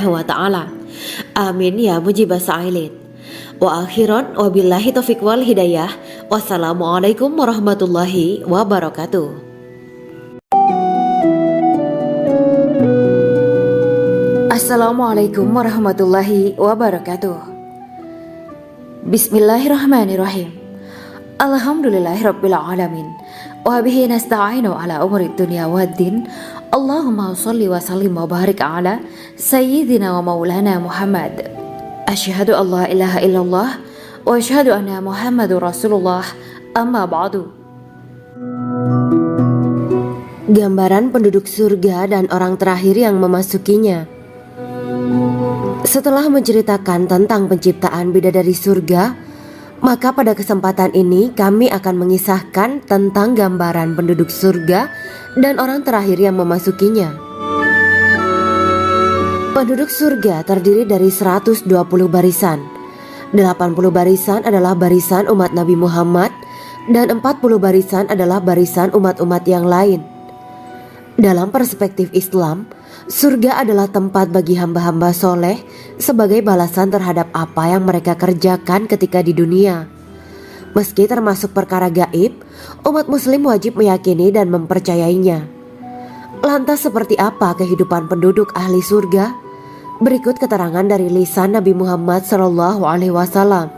wa ta'ala. Amin ya mujibas sa'ilin. Wa akhiran wabillahi taufiq wal hidayah. Wassalamualaikum warahmatullahi wabarakatuh. Assalamualaikum warahmatullahi wabarakatuh. Bismillahirrahmanirrahim. Alhamdulillahirabbil alamin. Wa bihi nasta'inu ala umuri dunya waddin. Allahumma shalli wa sallim wa barik ala sayyidina wa maulana Muhammad. Asyhadu an la ilaha illallah wa asyhadu anna Muhammadur Rasulullah. Amma ba'du. Gambaran penduduk surga dan orang terakhir yang memasukinya. Setelah menceritakan tentang penciptaan bidadari surga, maka pada kesempatan ini kami akan mengisahkan tentang gambaran penduduk surga dan orang terakhir yang memasukinya. Penduduk surga terdiri dari 120 barisan. 80 barisan adalah barisan umat Nabi Muhammad dan 40 barisan adalah barisan umat-umat yang lain. Dalam perspektif Islam, surga adalah tempat bagi hamba-hamba soleh sebagai balasan terhadap apa yang mereka kerjakan ketika di dunia. Meski termasuk perkara gaib, umat muslim wajib meyakini dan mempercayainya. Lantas seperti apa kehidupan penduduk ahli surga? Berikut keterangan dari lisan Nabi Muhammad SAW,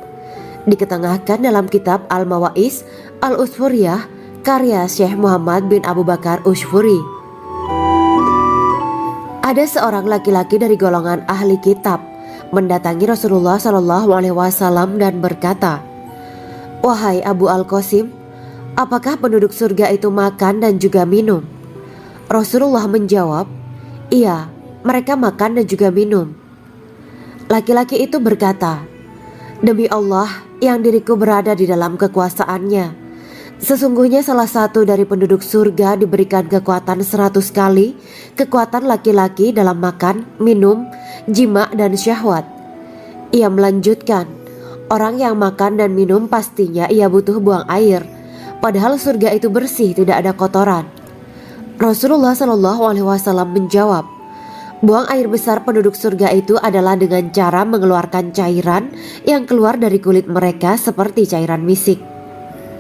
diketengahkan dalam kitab Al-Mawa'is Al-Usfuriyah karya Syekh Muhammad bin Abu Bakar Usfuri. Ada seorang laki-laki dari golongan ahli kitab mendatangi Rasulullah SAW dan berkata, "Wahai Abu Al-Qasim, apakah penduduk surga itu makan dan juga minum?" Rasulullah menjawab, "Iya, mereka makan dan juga minum." Laki-laki itu berkata, "Demi Allah yang diriku berada di dalam kekuasaannya, sesungguhnya salah satu dari penduduk surga diberikan kekuatan 100 kali kekuatan laki-laki dalam makan, minum, jima dan syahwat." Ia melanjutkan, "Orang yang makan dan minum pastinya ia butuh buang air, padahal surga itu bersih, tidak ada kotoran." Rasulullah SAW menjawab, "Buang air besar penduduk surga itu adalah dengan cara mengeluarkan cairan yang keluar dari kulit mereka seperti cairan misik."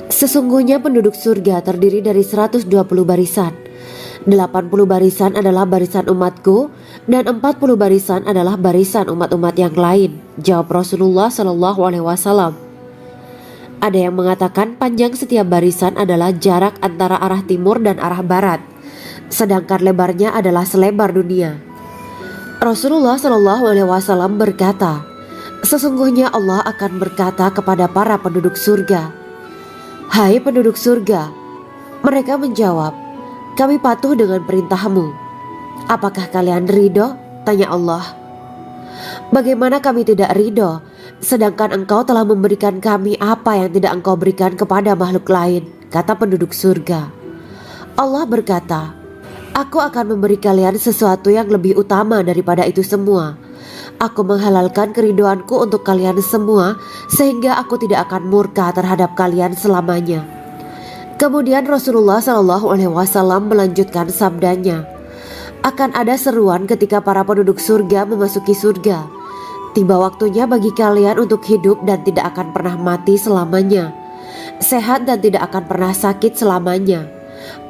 Sesungguhnya penduduk surga terdiri dari 120 barisan. 80 barisan adalah barisan umatku dan 40 barisan adalah barisan umat-umat yang lain, jawab Rasulullah SAW. Ada yang mengatakan panjang setiap barisan adalah jarak antara arah timur dan arah barat, sedangkan lebarnya adalah selebar dunia. Rasulullah SAW berkata, "Sesungguhnya Allah akan berkata kepada para penduduk surga, 'Hai penduduk surga,' mereka menjawab, 'Kami patuh dengan perintahmu.' 'Apakah kalian ridho?' tanya Allah. 'Bagaimana kami tidak ridho, sedangkan engkau telah memberikan kami apa yang tidak engkau berikan kepada makhluk lain,' kata penduduk surga. Allah berkata, 'Aku akan memberi kalian sesuatu yang lebih utama daripada itu semua. Aku menghalalkan keridoanku untuk kalian semua sehingga aku tidak akan murka terhadap kalian selamanya.'" Kemudian Rasulullah SAW melanjutkan sabdanya, "Akan ada seruan ketika para penduduk surga memasuki surga. Tiba waktunya bagi kalian untuk hidup dan tidak akan pernah mati selamanya, sehat dan tidak akan pernah sakit selamanya,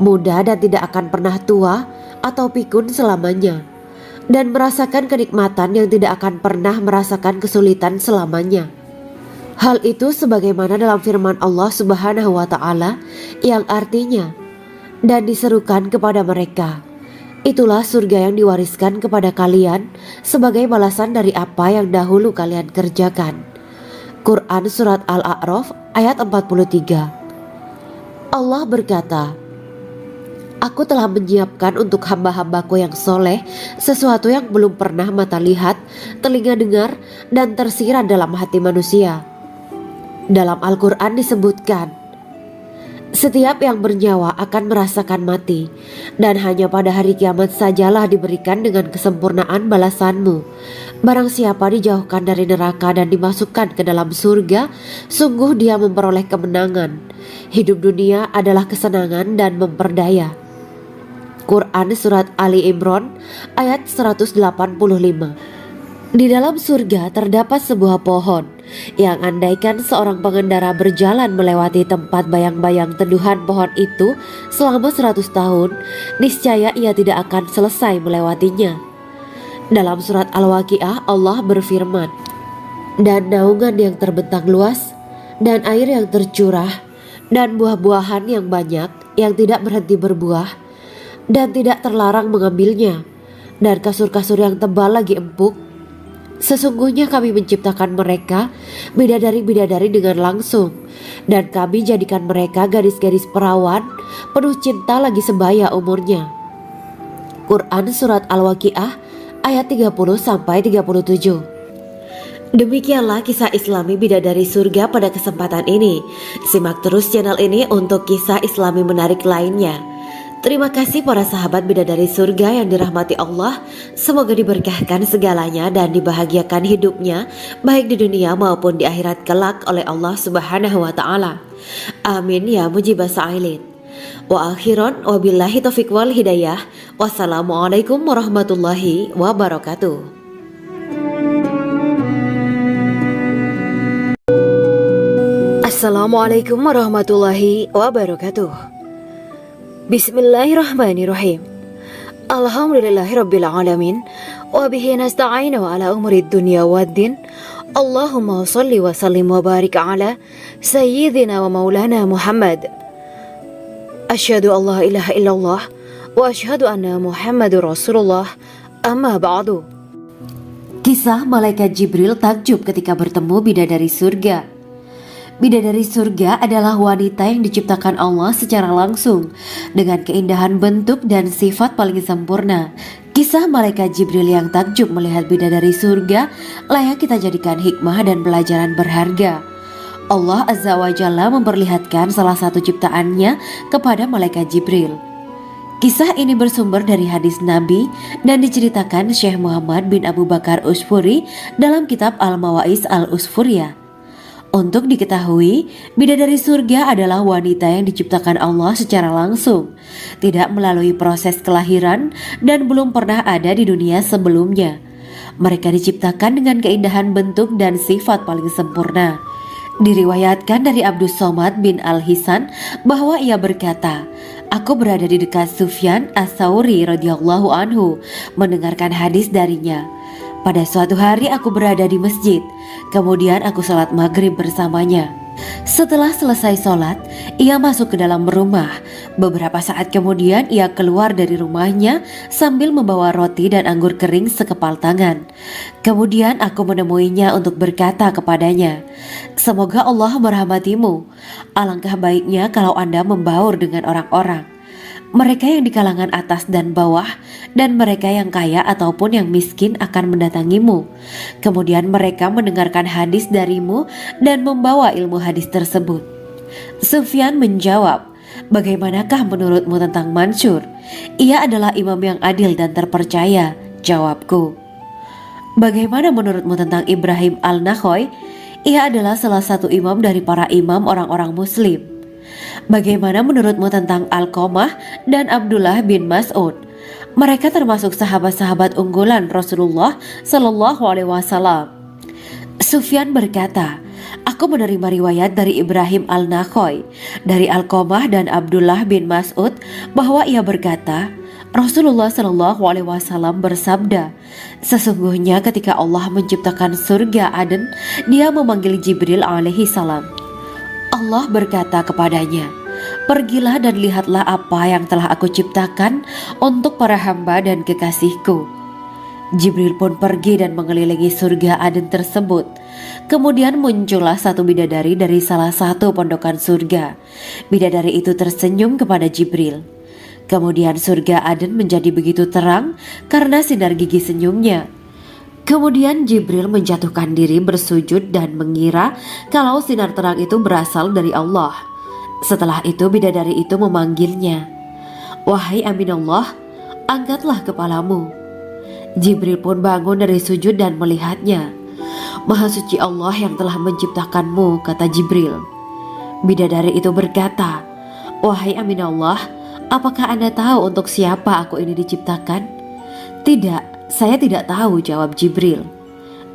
muda dan tidak akan pernah tua atau pikun selamanya, dan merasakan kenikmatan yang tidak akan pernah merasakan kesulitan selamanya." Hal itu sebagaimana dalam firman Allah Subhanahu wa Ta'ala yang artinya, "Dan diserukan kepada mereka, itulah surga yang diwariskan kepada kalian sebagai balasan dari apa yang dahulu kalian kerjakan." Quran Surat Al-A'raf ayat 43. Allah berkata, "Aku telah menyiapkan untuk hamba-hambaku yang soleh sesuatu yang belum pernah mata lihat, telinga dengar, dan tersirat dalam hati manusia." Dalam Al-Quran disebutkan, "Setiap yang bernyawa akan merasakan mati, dan hanya pada hari kiamat sajalah diberikan dengan kesempurnaan balasanmu. Barang siapa dijauhkan dari neraka dan dimasukkan ke dalam surga, sungguh dia memperoleh kemenangan. Hidup dunia adalah kesenangan dan memperdaya." Quran Surat Ali Imran ayat 185. Di dalam surga terdapat sebuah pohon yang andaikan seorang pengendara berjalan melewati tempat bayang-bayang teduhan pohon itu selama 100 tahun, niscaya ia tidak akan selesai melewatinya. Dalam surat Al-Waqiah Allah berfirman, "Dan naungan yang terbentang luas, dan air yang tercurah, dan buah-buahan yang banyak yang tidak berhenti berbuah, dan tidak terlarang mengambilnya, dan kasur-kasur yang tebal lagi empuk. Sesungguhnya kami menciptakan mereka bidadari-bidadari dengan langsung, dan kami jadikan mereka gadis-gadis perawan penuh cinta lagi sebaya umurnya." Quran Surat Al-Waqiah ayat 30-37. Demikianlah kisah Islami bidadari surga pada kesempatan ini. Simak terus channel ini untuk kisah Islami menarik lainnya. Terima kasih para sahabat bidadari surga yang dirahmati Allah. Semoga diberkahkan segalanya dan dibahagiakan hidupnya baik di dunia maupun di akhirat kelak oleh Allah Subhanahu wa taala. Amin ya mujibah sa'ilin. Wa akhiran wabillahi taufiq wal hidayah. Wassalamualaikum warahmatullahi wabarakatuh. Assalamualaikum warahmatullahi wabarakatuh. Bismillahirrahmanirrahim. Alhamdulillahirabbil alamin wa bihi nasta'inu ala umuri dunya waddin. Allahumma shalli wa sallim wa barik ala sayyidina wa maulana Muhammad. Asyhadu an la ilaha illallah wa asyhadu anna Muhammadur Rasulullah. Amma ba'du. Kisah malaikat Jibril takjub ketika bertemu bidadari surga. Bidadari surga adalah wanita yang diciptakan Allah secara langsung dengan keindahan bentuk dan sifat paling sempurna. Kisah malaikat Jibril yang takjub melihat bidadari surga layak kita jadikan hikmah dan pelajaran berharga. Allah Azza wa Jalla memperlihatkan salah satu ciptaannya kepada malaikat Jibril. Kisah ini bersumber dari hadis Nabi dan diceritakan Syekh Muhammad bin Abu Bakar Usfuri dalam kitab Al-Mawaiz Al-Usfuriyah. Untuk diketahui, bidadari surga adalah wanita yang diciptakan Allah secara langsung, tidak melalui proses kelahiran dan belum pernah ada di dunia sebelumnya. Mereka diciptakan dengan keindahan bentuk dan sifat paling sempurna. Diriwayatkan dari Abdus Somad bin Al-Hisan bahwa ia berkata, "Aku berada di dekat Sufyan As-Sauri radhiyallahu anhu mendengarkan hadis darinya. Pada suatu hari aku berada di masjid, kemudian aku sholat maghrib bersamanya. Setelah selesai sholat, ia masuk ke dalam rumah. Beberapa saat kemudian ia keluar dari rumahnya sambil membawa roti dan anggur kering sekepal tangan. Kemudian aku menemuinya untuk berkata kepadanya, 'Semoga Allah merahmatimu. Alangkah baiknya kalau Anda membaur dengan orang-orang. Mereka yang di kalangan atas dan bawah, dan mereka yang kaya ataupun yang miskin akan mendatangimu. Kemudian mereka mendengarkan hadis darimu dan membawa ilmu hadis tersebut.' Sufyan menjawab, 'Bagaimanakah menurutmu tentang Mansur? Ia adalah imam yang adil dan terpercaya.' Jawabku. 'Bagaimana menurutmu tentang Ibrahim Al-Nakhoy? Ia adalah salah satu imam dari para imam orang-orang muslim.' 'Bagaimana menurutmu tentang Alqamah dan Abdullah bin Mas'ud? Mereka termasuk sahabat-sahabat unggulan Rasulullah Sallallahu Alaihi Wasallam.' Sufyan berkata, 'Aku menerima riwayat dari Ibrahim Al-Nakhoy, dari Alqamah dan Abdullah bin Mas'ud bahwa ia berkata, Rasulullah Sallallahu Alaihi Wasallam bersabda, sesungguhnya ketika Allah menciptakan surga Aden, Dia memanggil Jibril alaihi salam. Allah berkata kepadanya, pergilah dan lihatlah apa yang telah aku ciptakan untuk para hamba dan kekasihku. Jibril pun pergi dan mengelilingi surga Aden tersebut. Kemudian muncullah satu bidadari dari salah satu pondokan surga. Bidadari itu tersenyum kepada Jibril. Kemudian surga Aden menjadi begitu terang karena sinar gigi senyumnya. Kemudian Jibril menjatuhkan diri bersujud dan mengira kalau sinar terang itu berasal dari Allah. Setelah itu bidadari itu memanggilnya, wahai Aminullah, angkatlah kepalamu. Jibril pun bangun dari sujud dan melihatnya. Maha suci Allah yang telah menciptakanmu, kata Jibril. Bidadari itu berkata, wahai Aminullah, apakah Anda tahu untuk siapa aku ini diciptakan? Tidak, saya tidak tahu, jawab Jibril.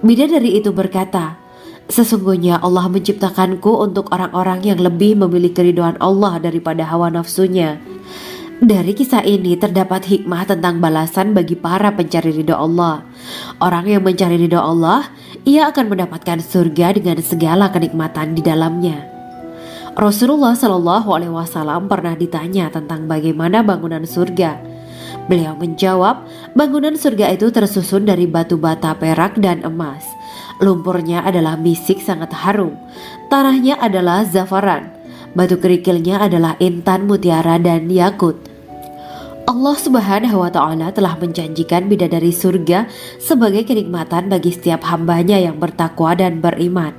Bidadari itu berkata, "Sesungguhnya Allah menciptakanku untuk orang-orang yang lebih memilih keridhaan Allah daripada hawa nafsunya." Dari kisah ini terdapat hikmah tentang balasan bagi para pencari ridho Allah. Orang yang mencari ridho Allah, ia akan mendapatkan surga dengan segala kenikmatan di dalamnya. Rasulullah Shallallahu Alaihi Wasallam pernah ditanya tentang bagaimana bangunan surga. Beliau menjawab, bangunan surga itu tersusun dari batu bata, perak, dan emas. Lumpurnya adalah misik sangat harum, tanahnya adalah zafaran, batu kerikilnya adalah intan, mutiara, dan yakut. Allah Subhanahu wa Ta'ala telah menjanjikan bidadari surga sebagai kenikmatan bagi setiap hambanya yang bertakwa dan beriman.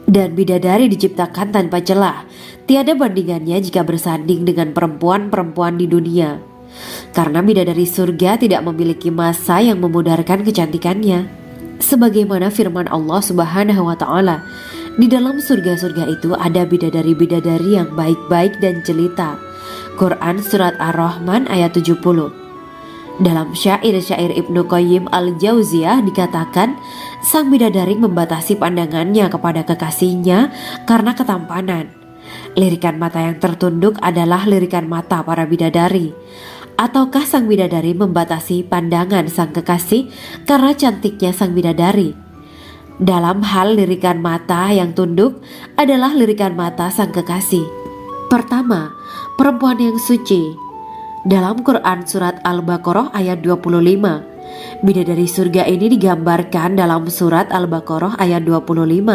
Dan bidadari diciptakan tanpa celah, tiada bandingannya jika bersanding dengan perempuan-perempuan di dunia. Karena bidadari surga tidak memiliki masa yang memudarkan kecantikannya. Sebagaimana firman Allah Subhanahu wa Ta'ala, di dalam surga-surga itu ada bidadari-bidadari yang baik-baik dan jelita. Quran Surat Ar-Rahman ayat 70. Dalam syair-syair Ibnu Qayyim Al-Jauziyah dikatakan, sang bidadari membatasi pandangannya kepada kekasihnya karena ketampanan. Lirikan mata yang tertunduk adalah lirikan mata para bidadari. Ataukah sang bidadari membatasi pandangan sang kekasih karena cantiknya sang bidadari? Dalam hal lirikan mata yang tunduk adalah lirikan mata sang kekasih. Pertama, perempuan yang suci. Dalam Quran Surat Al-Baqarah ayat 25, bidadari surga ini digambarkan dalam Surat Al-Baqarah ayat 25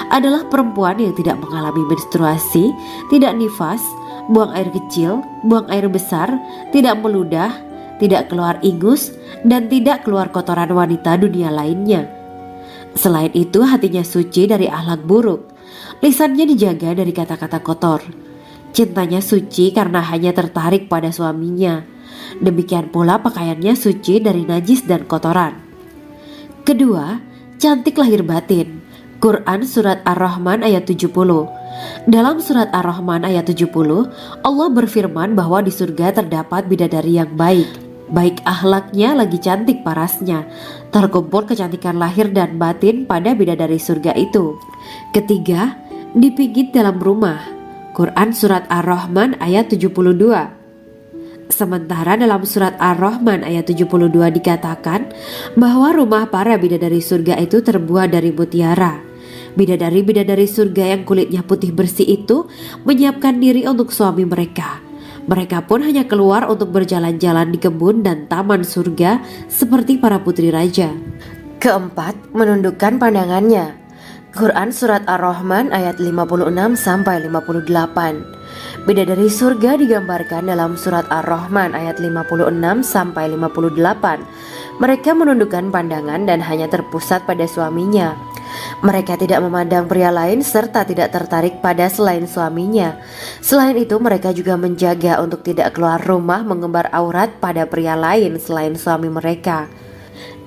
adalah perempuan yang tidak mengalami menstruasi, tidak nifas, buang air kecil, buang air besar, tidak meludah, tidak keluar ingus, dan tidak keluar kotoran wanita dunia lainnya. Selain itu, hatinya suci dari akhlak buruk, lisannya dijaga dari kata-kata kotor. Cintanya suci karena hanya tertarik pada suaminya. Demikian pula pakaiannya suci dari najis dan kotoran. Kedua, cantik lahir batin. Quran Surat Ar-Rahman ayat 70. Dalam Surat Ar-Rahman ayat 70, Allah berfirman bahwa di surga terdapat bidadari yang baik. Baik akhlaknya lagi cantik parasnya. Terkumpul kecantikan lahir dan batin pada bidadari surga itu. Ketiga, dipijit dalam rumah. Quran Surat Ar-Rahman ayat 72. Sementara dalam Surat Ar-Rahman ayat 72 dikatakan bahwa rumah para bidadari surga itu terbuat dari mutiara. Bidadari-bidadari surga yang kulitnya putih bersih itu menyiapkan diri untuk suami mereka. Mereka pun hanya keluar untuk berjalan-jalan di kebun dan taman surga seperti para putri raja. Keempat, menundukkan pandangannya. Quran Surat Ar-Rahman ayat 56-58. Bidadari surga digambarkan dalam Surat Ar-Rahman ayat 56-58. Mereka menundukkan pandangan dan hanya terpusat pada suaminya. Mereka tidak memandang pria lain serta tidak tertarik pada selain suaminya. Selain itu, mereka juga menjaga untuk tidak keluar rumah mengembar aurat pada pria lain selain suami mereka.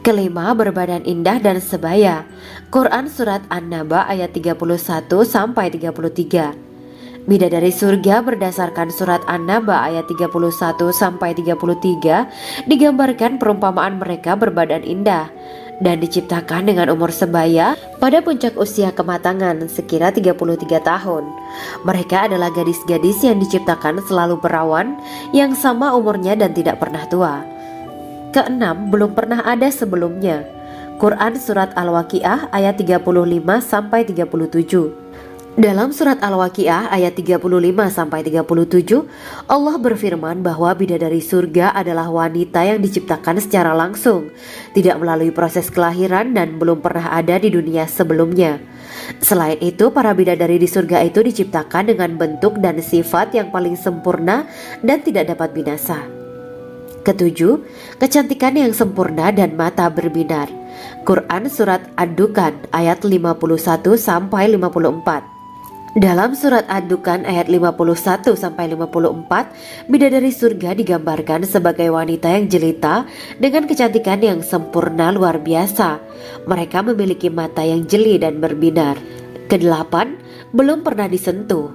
Kelima, berbadan indah dan sebaya. Quran Surat An-Naba ayat 31-33. Bidadari surga berdasarkan Surat An-Naba ayat 31-33 digambarkan perumpamaan mereka berbadan indah dan diciptakan dengan umur sebaya pada puncak usia kematangan sekira 33 tahun. Mereka adalah gadis-gadis yang diciptakan selalu perawan yang sama umurnya dan tidak pernah tua. Keenam, belum pernah ada sebelumnya. Quran Surat Al-Waqiah ayat 35-37. Dalam Surat Al-Waqiah ayat 35-37, Allah berfirman bahwa bidadari surga adalah wanita yang diciptakan secara langsung, tidak melalui proses kelahiran dan belum pernah ada di dunia sebelumnya. Selain itu, para bidadari di surga itu diciptakan dengan bentuk dan sifat yang paling sempurna dan tidak dapat binasa. Ketujuh, kecantikan yang sempurna dan mata berbinar. Quran Surat Ad-Dukhan ayat 51-54. Dalam Surat Ad-Dukhan ayat 51-54, bidadari surga digambarkan sebagai wanita yang jelita dengan kecantikan yang sempurna luar biasa. Mereka memiliki mata yang jeli dan berbinar. Kedelapan, belum pernah disentuh.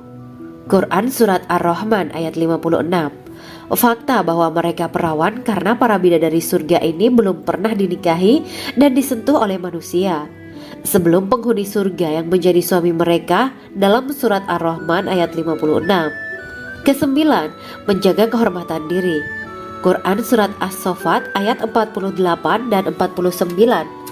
Quran Surat Ar-Rahman ayat 56. Fakta bahwa mereka perawan karena para bidadari surga ini belum pernah dinikahi dan disentuh oleh manusia. sebelum penghuni surga yang menjadi suami mereka dalam surat Ar-Rahman ayat 56. Kesembilan, menjaga kehormatan diri. Quran surat As-Saffat ayat 48 dan 49.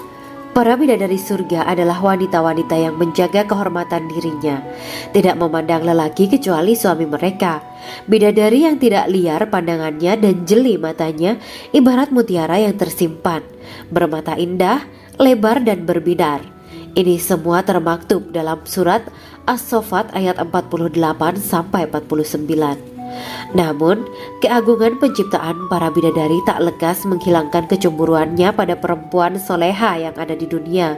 Para bidadari surga adalah wanita-wanita yang menjaga kehormatan dirinya, tidak memandang lelaki kecuali suami mereka. Bidadari yang tidak liar pandangannya dan jeli matanya ibarat mutiara yang tersimpan, bermata indah, lebar dan berbinar. Ini semua termaktub dalam surat As-Saffat ayat 48 sampai 49. Namun, keagungan penciptaan para bidadari tak lekas menghilangkan kecemburuannya pada perempuan soleha yang ada di dunia.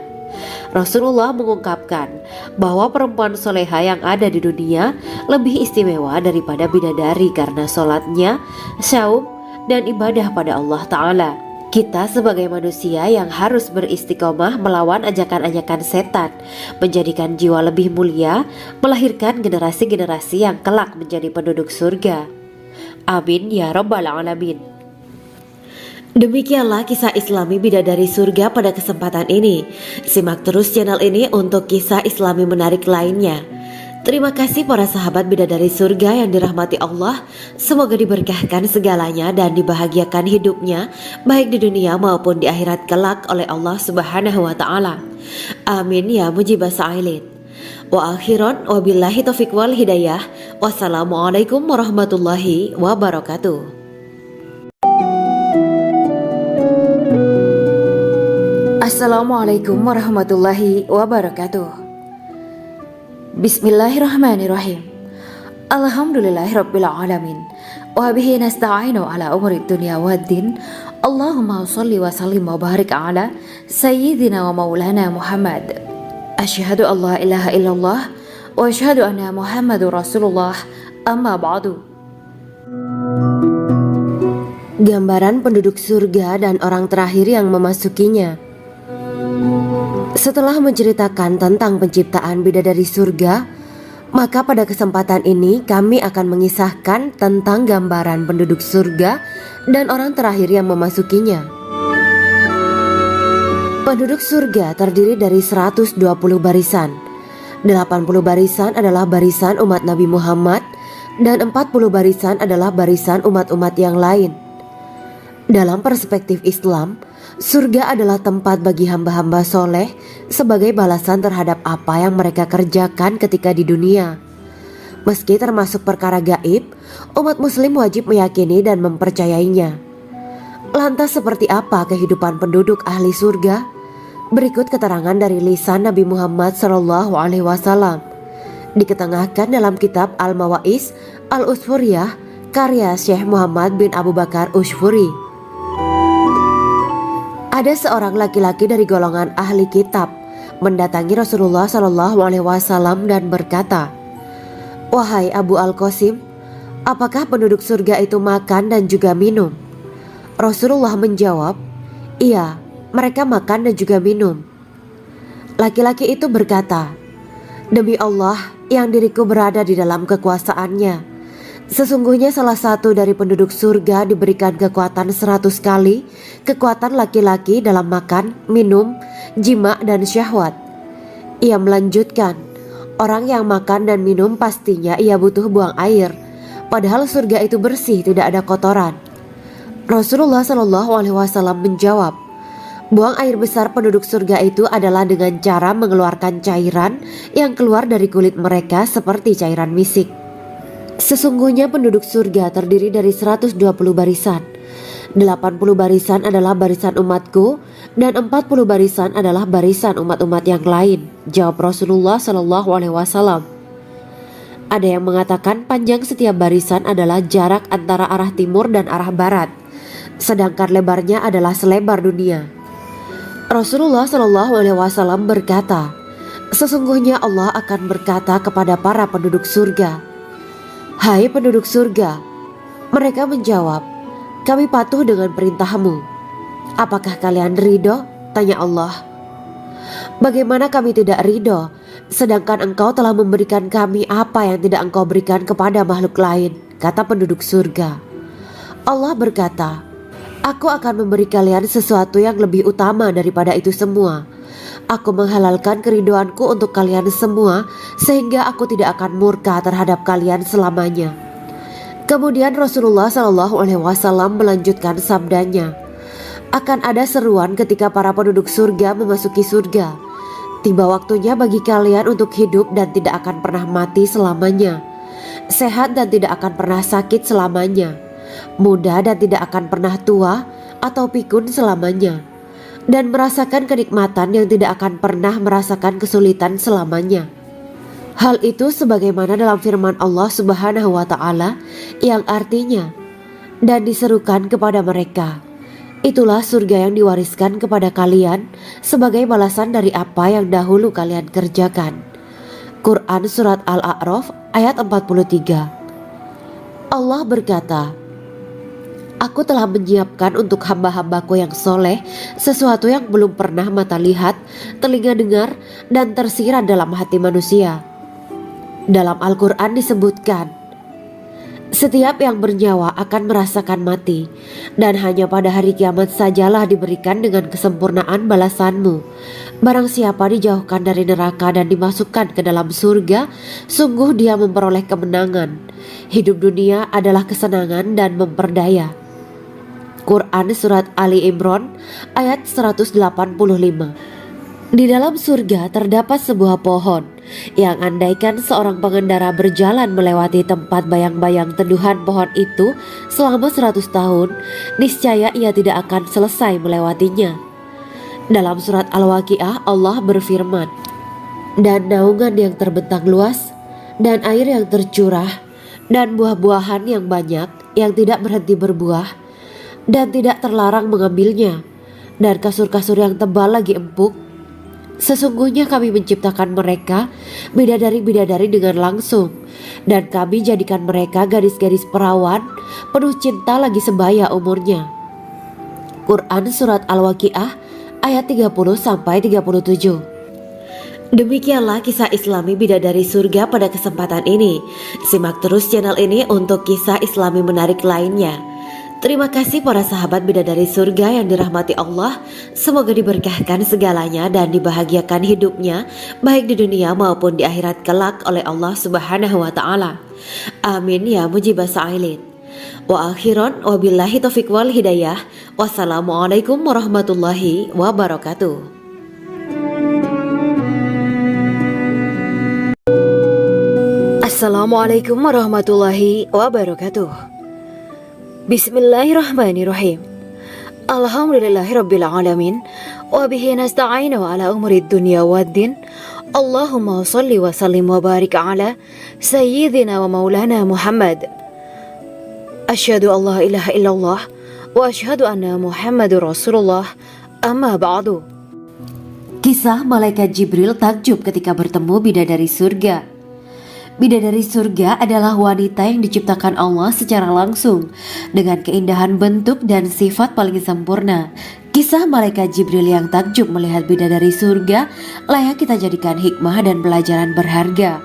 Rasulullah mengungkapkan bahwa perempuan soleha yang ada di dunia lebih istimewa daripada bidadari karena sholatnya, syaum, dan ibadah pada Allah Ta'ala. Kita sebagai manusia yang harus beristiqomah melawan ajakan-ajakan setan, menjadikan jiwa lebih mulia, melahirkan generasi-generasi yang kelak menjadi penduduk surga. Amin ya rabbal alamin. Demikianlah kisah Islami bidadari surga pada kesempatan ini. Simak terus channel ini untuk kisah Islami menarik lainnya. Terima kasih para sahabat bidadari surga yang dirahmati Allah. Semoga diberkahkan segalanya dan dibahagiakan hidupnya baik di dunia maupun di akhirat kelak oleh Allah Subhanahu wa taala. Amin ya mujibah sa'ilin. Wa akhiran wabillahi taufiq wal hidayah. Wassalamualaikum warahmatullahi wabarakatuh. Assalamualaikum warahmatullahi wabarakatuh. Bismillahirrahmanirrahim. Alhamdulillahirabbil alamin. Wa bihi nasta'inu ala umuri dunya waddin. Allahumma shalli wa sallim wa barik ala sayyidina wa maulana Muhammad. Asyhadu an la ilaha illallah wa asyhadu anna Muhammadur Rasulullah. Amma ba'du. Gambaran penduduk surga dan orang terakhir yang memasukinya. Setelah menceritakan tentang penciptaan bidadari surga, maka pada kesempatan ini kami akan mengisahkan tentang gambaran penduduk surga dan orang terakhir yang memasukinya. Penduduk surga terdiri dari 120 barisan. 80 barisan adalah barisan umat Nabi Muhammad dan 40 barisan adalah barisan umat-umat yang lain. Dalam perspektif Islam, surga adalah tempat bagi hamba-hamba soleh sebagai balasan terhadap apa yang mereka kerjakan ketika di dunia. Meski termasuk perkara gaib, umat muslim wajib meyakini dan mempercayainya. Lantas seperti apa kehidupan penduduk ahli surga? Berikut keterangan dari lisan Nabi Muhammad SAW, diketengahkan dalam kitab Al-Mawa'is Al-Usfuriyah karya Syekh Muhammad bin Abu Bakar Ushfuri. Ada seorang laki-laki dari golongan ahli kitab mendatangi Rasulullah SAW dan berkata, "Wahai Abu Al-Qasim, apakah penduduk surga itu makan dan juga minum?" Rasulullah menjawab, "Iya, mereka makan dan juga minum." Laki-laki itu berkata, "Demi Allah yang diriku berada di dalam kekuasaannya, sesungguhnya salah satu dari penduduk surga diberikan kekuatan 100 kali kekuatan laki-laki dalam makan, minum, jima, dan syahwat." Ia melanjutkan, "Orang yang makan dan minum pastinya ia butuh buang air, padahal surga itu bersih, tidak ada kotoran." Rasulullah SAW menjawab, "Buang air besar penduduk surga itu adalah dengan cara mengeluarkan cairan yang keluar dari kulit mereka seperti cairan misik." Sesungguhnya penduduk surga terdiri dari 120 barisan. 80 barisan adalah barisan umatku dan 40 barisan adalah barisan umat-umat yang lain, jawab Rasulullah SAW. Ada yang mengatakan panjang setiap barisan adalah jarak antara arah timur dan arah barat, sedangkan lebarnya adalah selebar dunia. Rasulullah SAW berkata, "Sesungguhnya Allah akan berkata kepada para penduduk surga, 'Hai penduduk surga,' mereka menjawab, 'Kami patuh dengan perintahmu.' 'Apakah kalian ridho?' tanya Allah. 'Bagaimana kami tidak ridho, sedangkan engkau telah memberikan kami apa yang tidak engkau berikan kepada makhluk lain,' kata penduduk surga. Allah berkata, 'Aku akan memberi kalian sesuatu yang lebih utama daripada itu semua. Aku menghalalkan keriduanku untuk kalian semua sehingga aku tidak akan murka terhadap kalian selamanya. Kemudian Rasulullah SAW melanjutkan sabdanya, akan ada seruan ketika para penduduk surga memasuki surga. Tiba waktunya bagi kalian untuk hidup dan tidak akan pernah mati selamanya, sehat dan tidak akan pernah sakit selamanya, muda dan tidak akan pernah tua atau pikun selamanya, dan merasakan kenikmatan yang tidak akan pernah merasakan kesulitan selamanya. Hal itu sebagaimana dalam firman Allah Subhanahu wa Ta'ala yang artinya, dan diserukan kepada mereka, itulah surga yang diwariskan kepada kalian sebagai balasan dari apa yang dahulu kalian kerjakan. Quran Surat Al-A'raf ayat 43. Allah berkata, aku telah menyiapkan untuk hamba-hambaku yang soleh sesuatu yang belum pernah mata lihat, telinga dengar, dan tersirat dalam hati manusia. Dalam Al-Quran disebutkan, setiap yang bernyawa akan merasakan mati, dan hanya pada hari kiamat sajalah diberikan dengan kesempurnaan balasanmu. Barang siapa dijauhkan dari neraka dan dimasukkan ke dalam surga, sungguh dia memperoleh kemenangan. Hidup dunia adalah kesenangan dan memperdaya. Quran Surat Ali Imran ayat 185. Di dalam surga terdapat sebuah pohon yang andaikan seorang pengendara berjalan melewati tempat bayang-bayang teduhan pohon itu selama 100 tahun, niscaya ia tidak akan selesai melewatinya. Dalam surat Al-Waqiah Allah berfirman, dan naungan yang terbentang luas, dan air yang tercurah, dan buah-buahan yang banyak yang tidak berhenti berbuah, dan tidak terlarang mengambilnya, dan kasur-kasur yang tebal lagi empuk. Sesungguhnya kami menciptakan mereka bidadari-bidadari dengan langsung, dan kami jadikan mereka gadis-gadis perawan penuh cinta lagi sebaya umurnya. Quran Surat Al-Waqiah ayat 30-37. Demikianlah kisah Islami bidadari surga pada kesempatan ini. Simak terus channel ini untuk kisah Islami menarik lainnya. Terima kasih para sahabat bidadari surga yang dirahmati Allah. Semoga diberkahkan segalanya dan dibahagiakan hidupnya baik di dunia maupun di akhirat kelak oleh Allah Subhanahu wa Ta'ala. Amin ya mujibah sa'ilin. Wa akhiran wabillahi taufiq wal hidayah. Wassalamualaikum warahmatullahi wabarakatuh. Assalamualaikum warahmatullahi wabarakatuh. Bismillahirrahmanirrahim. Alhamdulillahirabbil alamin wa bihi nasta'inu ala umuri dunya waddin. Allahumma shalli wa sallim wa barik ala sayyidina wa maulana Muhammad. Asyhadu an la ilaha illallah wa asyhadu anna Muhammadur Rasulullah. Amma ba'du. Kisah malaikat Jibril takjub ketika bertemu bidadari surga. Bidadari surga adalah wanita yang diciptakan Allah secara langsung dengan keindahan bentuk dan sifat paling sempurna. Kisah malaikat Jibril yang takjub melihat bidadari surga layak kita jadikan hikmah dan pelajaran berharga.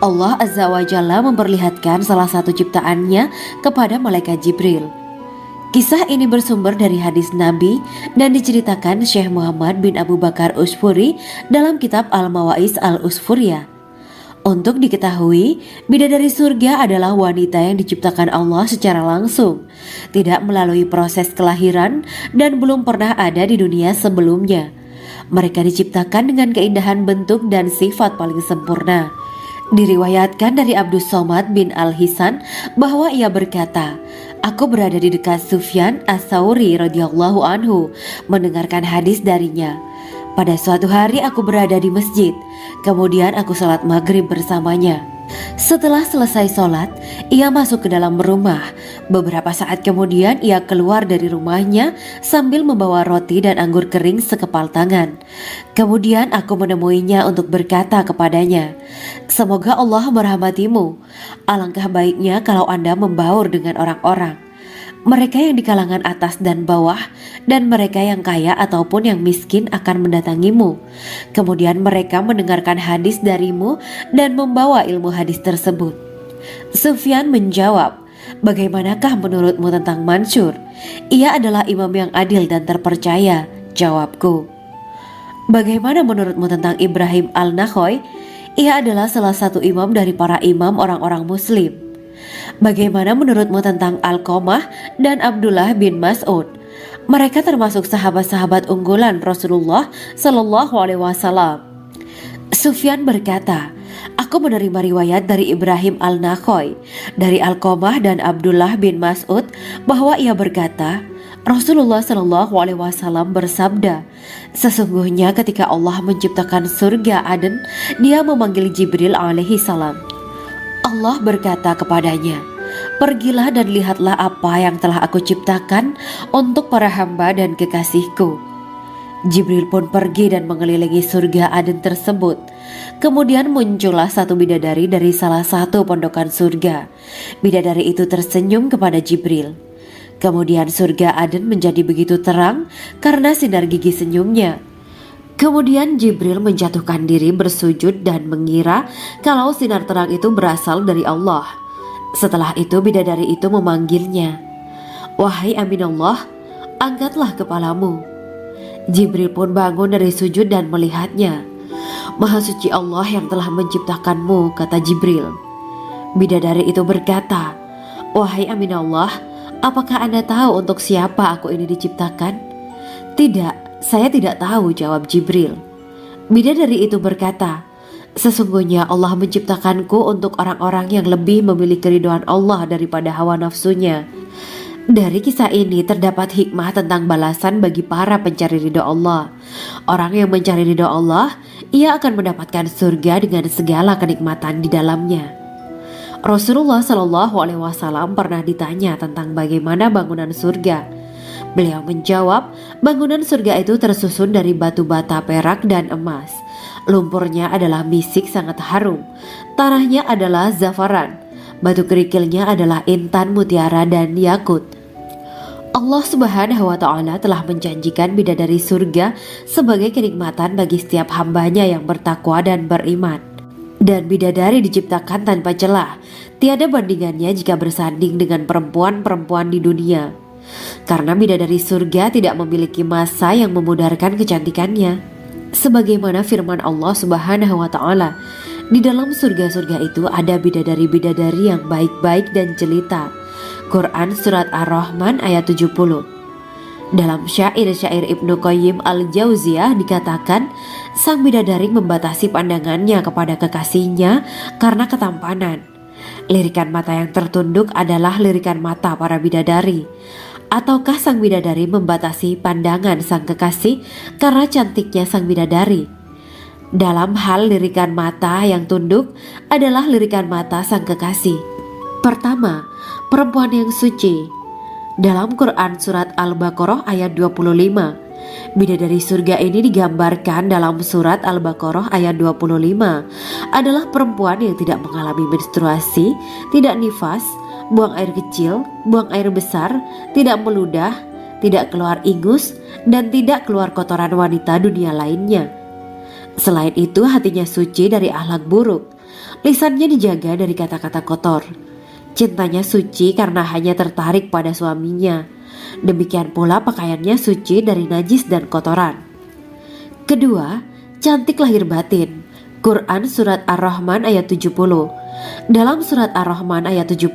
Allah Azza wa Jalla memperlihatkan salah satu ciptaannya kepada malaikat Jibril. Kisah ini bersumber dari hadis Nabi dan diceritakan Syekh Muhammad bin Abu Bakar Usfuri dalam kitab Al-Mawaiz Al-Usfuriyah. Untuk diketahui, bidadari surga adalah wanita yang diciptakan Allah secara langsung, tidak melalui proses kelahiran dan belum pernah ada di dunia sebelumnya. Mereka diciptakan dengan keindahan bentuk dan sifat paling sempurna. Diriwayatkan dari Abdus Somad bin Al-Hisan bahwa ia berkata, aku berada di dekat Sufyan As-Sauri radhiyallahu anhu mendengarkan hadis darinya. Pada suatu hari aku berada di masjid, kemudian aku sholat maghrib bersamanya. Setelah selesai sholat, ia masuk ke dalam rumah. Beberapa saat kemudian ia keluar dari rumahnya sambil membawa roti dan anggur kering sekepal tangan. Kemudian aku menemuinya untuk berkata kepadanya, semoga Allah merahmatimu. Alangkah baiknya kalau Anda membaur dengan orang-orang. Mereka yang di kalangan atas dan bawah, dan mereka yang kaya ataupun yang miskin akan mendatangimu. Kemudian mereka mendengarkan hadis darimu dan membawa ilmu hadis tersebut. Sufyan menjawab, bagaimanakah menurutmu tentang Mansur? Ia adalah imam yang adil dan terpercaya. Jawabku, Bagaimana menurutmu tentang Ibrahim al-Nakhoy? Ia adalah salah satu imam dari para imam orang-orang muslim. Bagaimana menurutmu tentang Alqamah dan Abdullah bin Mas'ud? Mereka termasuk sahabat-sahabat unggulan Rasulullah Shallallahu Alaihi Wasallam. Sufyan berkata, aku menerima riwayat dari Ibrahim al-Nakhoy, dari Alqamah dan Abdullah bin Mas'ud bahwa ia berkata, Rasulullah Shallallahu Alaihi Wasallam bersabda, sesungguhnya ketika Allah menciptakan surga Aden, Dia memanggil Jibril alaihi salam. Allah berkata kepadanya, pergilah dan lihatlah apa yang telah aku ciptakan untuk para hamba dan kekasihku. Jibril pun pergi dan mengelilingi surga Aden tersebut. Kemudian muncullah satu bidadari dari salah satu pondokan surga. Bidadari itu tersenyum kepada Jibril. Kemudian surga Aden menjadi begitu terang karena sinar gigi senyumnya. Kemudian Jibril menjatuhkan diri bersujud dan mengira kalau sinar terang itu berasal dari Allah. Setelah itu bidadari itu memanggilnya, wahai Aminullah, angkatlah kepalamu. Jibril pun bangun dari sujud dan melihatnya. Maha suci Allah yang telah menciptakanmu, kata Jibril. Bidadari itu berkata, wahai Aminullah, apakah Anda tahu untuk siapa aku ini diciptakan? Tidak, saya tidak tahu, jawab Jibril. Bidadari itu berkata, sesungguhnya Allah menciptakanku untuk orang-orang yang lebih memilih keridhaan Allah daripada hawa nafsunya. Dari kisah ini terdapat hikmah tentang balasan bagi para pencari ridho Allah. Orang yang mencari ridho Allah, ia akan mendapatkan surga dengan segala kenikmatan di dalamnya. Rasulullah Shallallahu Alaihi Wasallam pernah ditanya tentang bagaimana bangunan surga. Beliau menjawab, bangunan surga itu tersusun dari batu bata, perak, dan emas. Lumpurnya adalah misik sangat harum, tanahnya adalah zafaran, batu kerikilnya adalah intan, mutiara, dan yakut. Allah Subhanahu wa Ta'ala telah menjanjikan bidadari surga sebagai kenikmatan bagi setiap hambanya yang bertakwa dan beriman. Dan bidadari diciptakan tanpa celah, tiada bandingannya jika bersanding dengan perempuan-perempuan di dunia. Karena bidadari surga tidak memiliki masa yang memudarkan kecantikannya. Sebagaimana firman Allah Subhanahu wa Ta'ala, di dalam surga-surga itu ada bidadari-bidadari yang baik-baik dan jelita. Quran Surat Ar-Rahman ayat 70. Dalam syair-syair Ibnu Qayyim al-Jauziyah dikatakan, sang bidadari membatasi pandangannya kepada kekasihnya karena ketampanan. Lirikan mata yang tertunduk adalah lirikan mata para bidadari. Ataukah sang bidadari membatasi pandangan sang kekasih karena cantiknya sang bidadari? Dalam hal lirikan mata yang tunduk adalah lirikan mata sang kekasih. Pertama, perempuan yang suci. Dalam Quran Surat Al-Baqarah ayat 25, bidadari surga ini digambarkan dalam Surat Al-Baqarah ayat 25 adalah perempuan yang tidak mengalami menstruasi, tidak nifas, buang air kecil, buang air besar, tidak meludah, tidak keluar ingus, dan tidak keluar kotoran wanita dunia lainnya. Selain itu, hatinya suci dari akhlak buruk, lisannya dijaga dari kata-kata kotor. Cintanya suci karena hanya tertarik pada suaminya. Demikian pula pakaiannya suci dari najis dan kotoran. Kedua, cantik lahir batin. Quran Surat Ar-Rahman ayat 70. Dalam Surat Ar-Rahman ayat 70,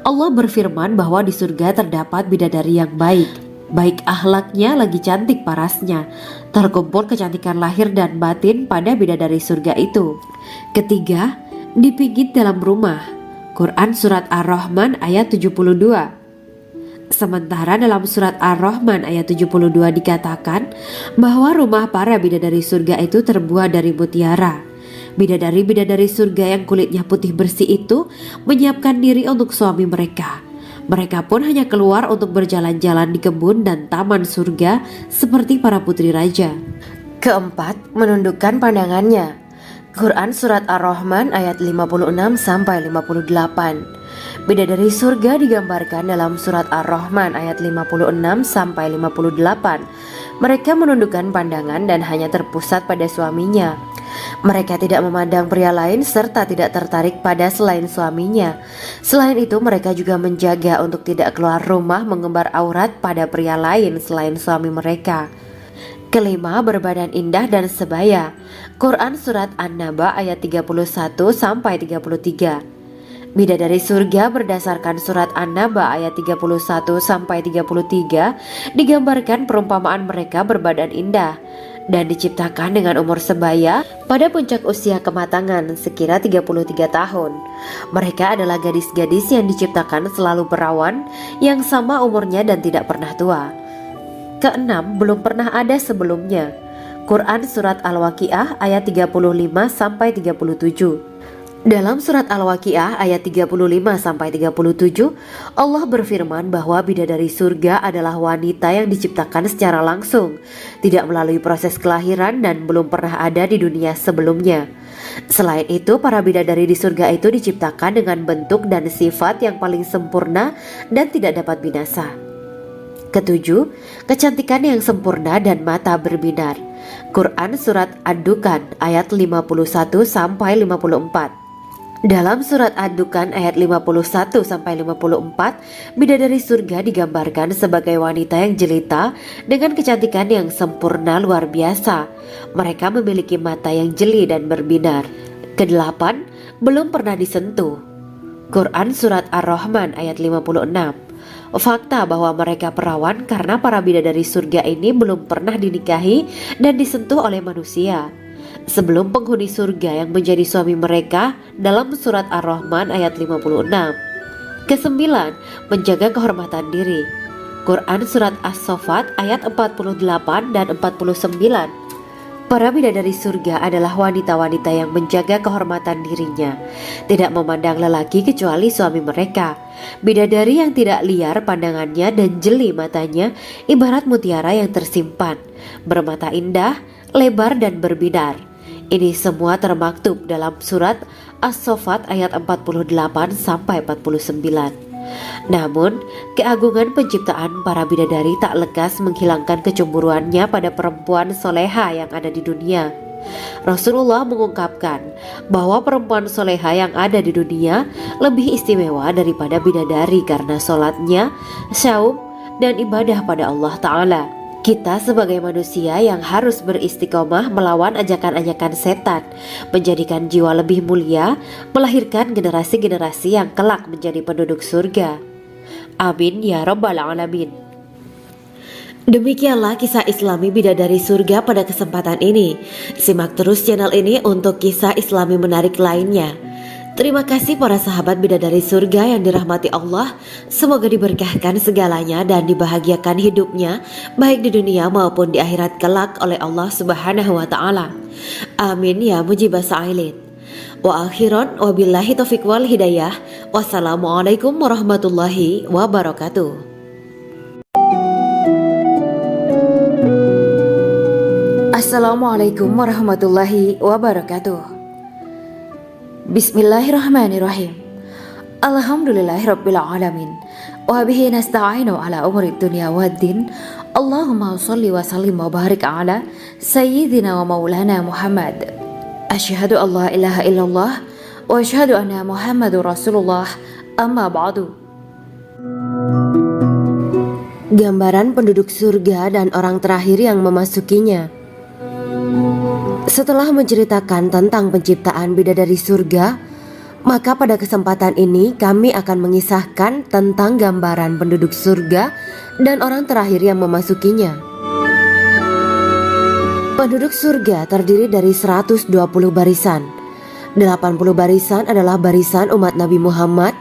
Allah berfirman bahwa di surga terdapat bidadari yang baik. Baik akhlaknya lagi cantik parasnya. Terkumpul kecantikan lahir dan batin pada bidadari surga itu. Ketiga, dipijit dalam rumah. Quran Surat Ar-Rahman ayat 72. Sementara dalam Surat Ar-Rahman ayat 72 dikatakan bahwa rumah para bidadari surga itu terbuat dari mutiara. Bidadari-bidadari surga yang kulitnya putih bersih itu menyiapkan diri untuk suami mereka. Mereka pun hanya keluar untuk berjalan-jalan di kebun dan taman surga seperti para putri raja. Keempat, menundukkan pandangannya. Quran Surat Ar-Rahman ayat 56-58. Bidadari surga digambarkan dalam Surat Ar-Rahman ayat 56-58. Mereka menundukkan pandangan dan hanya terpusat pada suaminya. Mereka tidak memandang pria lain serta tidak tertarik pada selain suaminya. Selain itu, mereka juga menjaga untuk tidak keluar rumah mengembar aurat pada pria lain selain suami mereka. Kelima, berbadan indah dan sebaya. Quran Surat An-Naba ayat 31-33. Bidadari surga berdasarkan Surat An-Naba ayat 31-33 digambarkan perumpamaan mereka berbadan indah dan diciptakan dengan umur sebaya pada puncak usia kematangan sekira 33 tahun. Mereka adalah gadis-gadis yang diciptakan selalu perawan yang sama umurnya dan tidak pernah tua. Keenam, belum pernah ada sebelumnya. Quran Surat Al-Waqiah ayat 35-37. Dalam surat Al-Waqiah ayat 35-37, Allah berfirman bahwa bidadari surga adalah wanita yang diciptakan secara langsung, tidak melalui proses kelahiran dan belum pernah ada di dunia sebelumnya. Selain itu, para bidadari di surga itu diciptakan dengan bentuk dan sifat yang paling sempurna dan tidak dapat binasa. Ketujuh, kecantikan yang sempurna dan mata berbinar. Quran Surat Ad-Dukhan ayat 51-54. Dalam surat Ad-Dukhan ayat 51-54, bidadari surga digambarkan sebagai wanita yang jelita dengan kecantikan yang sempurna luar biasa. Mereka memiliki mata yang jeli dan berbinar. Kedelapan, belum pernah disentuh. Quran Surat Ar-Rahman ayat 56. Fakta bahwa mereka perawan karena para bidadari surga ini belum pernah dinikahi dan disentuh oleh manusia sebelum penghuni surga yang menjadi suami mereka dalam surat Ar-Rahman ayat 56. Kesembilan, menjaga kehormatan diri. Quran Surat As-Saffat ayat 48 dan 49. Para bidadari surga adalah wanita-wanita yang menjaga kehormatan dirinya, tidak memandang lelaki kecuali suami mereka. Bidadari yang tidak liar pandangannya dan jeli matanya ibarat mutiara yang tersimpan, bermata indah, lebar dan berbinar. Ini semua termaktub dalam surat As-Saffat ayat 48-49. Namun, keagungan penciptaan para bidadari tak lekas menghilangkan kecemburuannya pada perempuan soleha yang ada di dunia. Rasulullah mengungkapkan bahwa perempuan soleha yang ada di dunia lebih istimewa daripada bidadari karena sholatnya, saum, dan ibadah pada Allah Ta'ala. Kita sebagai manusia yang harus beristiqomah melawan ajakan-ajakan setan, menjadikan jiwa lebih mulia, melahirkan generasi-generasi yang kelak menjadi penduduk surga. Amin ya Rabbal Alamin. Demikianlah kisah Islami bidadari surga pada kesempatan ini. Simak terus channel ini untuk kisah Islami menarik lainnya. Terima kasih para sahabat bidadari surga yang dirahmati Allah. Semoga diberkahkan segalanya dan dibahagiakan hidupnya baik di dunia maupun di akhirat kelak oleh Allah Subhanahu wa taala. Amin ya mujibah sa'ilin. Wa akhiran wabillahi taufiq wal hidayah. Wassalamualaikum warahmatullahi wabarakatuh. Assalamualaikum warahmatullahi wabarakatuh. Bismillahirrahmanirrahim. Alhamdulillahirabbil alamin. Wa bihi nasta'inu ala umuri dunya waddin. Allahumma shalli wa sallim wa barik ala sayyidina wa maulana Muhammad. Asyhadu an la ilaha illallah wa asyhadu anna Muhammadur Rasulullah. Amma ba'du. Gambaran penduduk surga dan orang terakhir yang memasukinya. Setelah menceritakan tentang penciptaan bidadari surga, maka pada kesempatan ini kami akan mengisahkan tentang gambaran penduduk surga dan orang terakhir yang memasukinya. Penduduk surga terdiri dari 120 barisan. 80 barisan adalah barisan umat Nabi Muhammad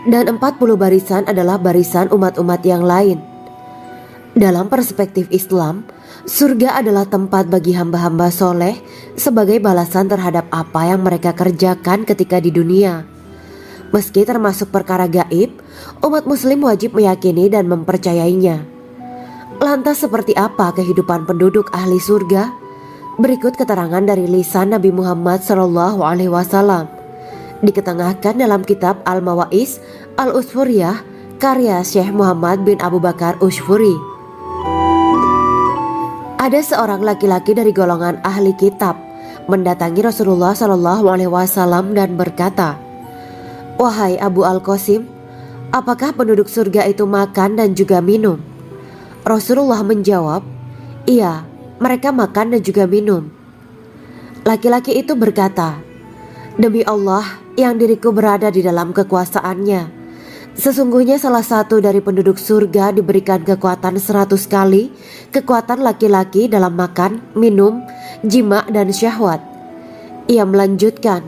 dan 40 barisan adalah barisan umat-umat yang lain. Dalam perspektif Islam, surga adalah tempat bagi hamba-hamba soleh sebagai balasan terhadap apa yang mereka kerjakan ketika di dunia. Meski termasuk perkara gaib, umat muslim wajib meyakini dan mempercayainya. Lantas seperti apa kehidupan penduduk ahli surga? Berikut keterangan dari lisan Nabi Muhammad SAW, diketengahkan dalam kitab Al-Mawa'is Al-Usfuriyah karya Syekh Muhammad bin Abu Bakar Ushfuri. Ada seorang laki-laki dari golongan ahli kitab mendatangi Rasulullah SAW dan berkata, "Wahai Abu Al-Qasim, apakah penduduk surga itu makan dan juga minum?" Rasulullah menjawab, "Iya, mereka makan dan juga minum. Laki-laki itu berkata, "Demi Allah yang diriku berada di dalam kekuasaannya, sesungguhnya salah satu dari penduduk surga diberikan kekuatan 100 kali kekuatan laki-laki dalam makan, minum, jima dan syahwat." Ia melanjutkan,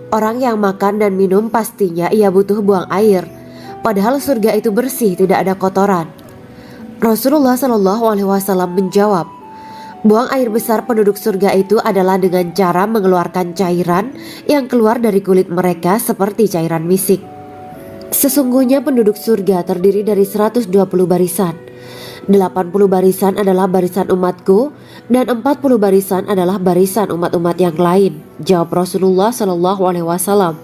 "Orang yang makan dan minum pastinya ia butuh buang air, padahal surga itu bersih, tidak ada kotoran." Rasulullah Shallallahu Alaihi Wasallam menjawab, "Buang air besar penduduk surga itu adalah dengan cara mengeluarkan cairan yang keluar dari kulit mereka seperti cairan misik. Sesungguhnya penduduk surga terdiri dari 120 barisan. 80 barisan adalah barisan umatku dan 40 barisan adalah barisan umat-umat yang lain," jawab Rasulullah Shallallahu Alaihi Wasallam.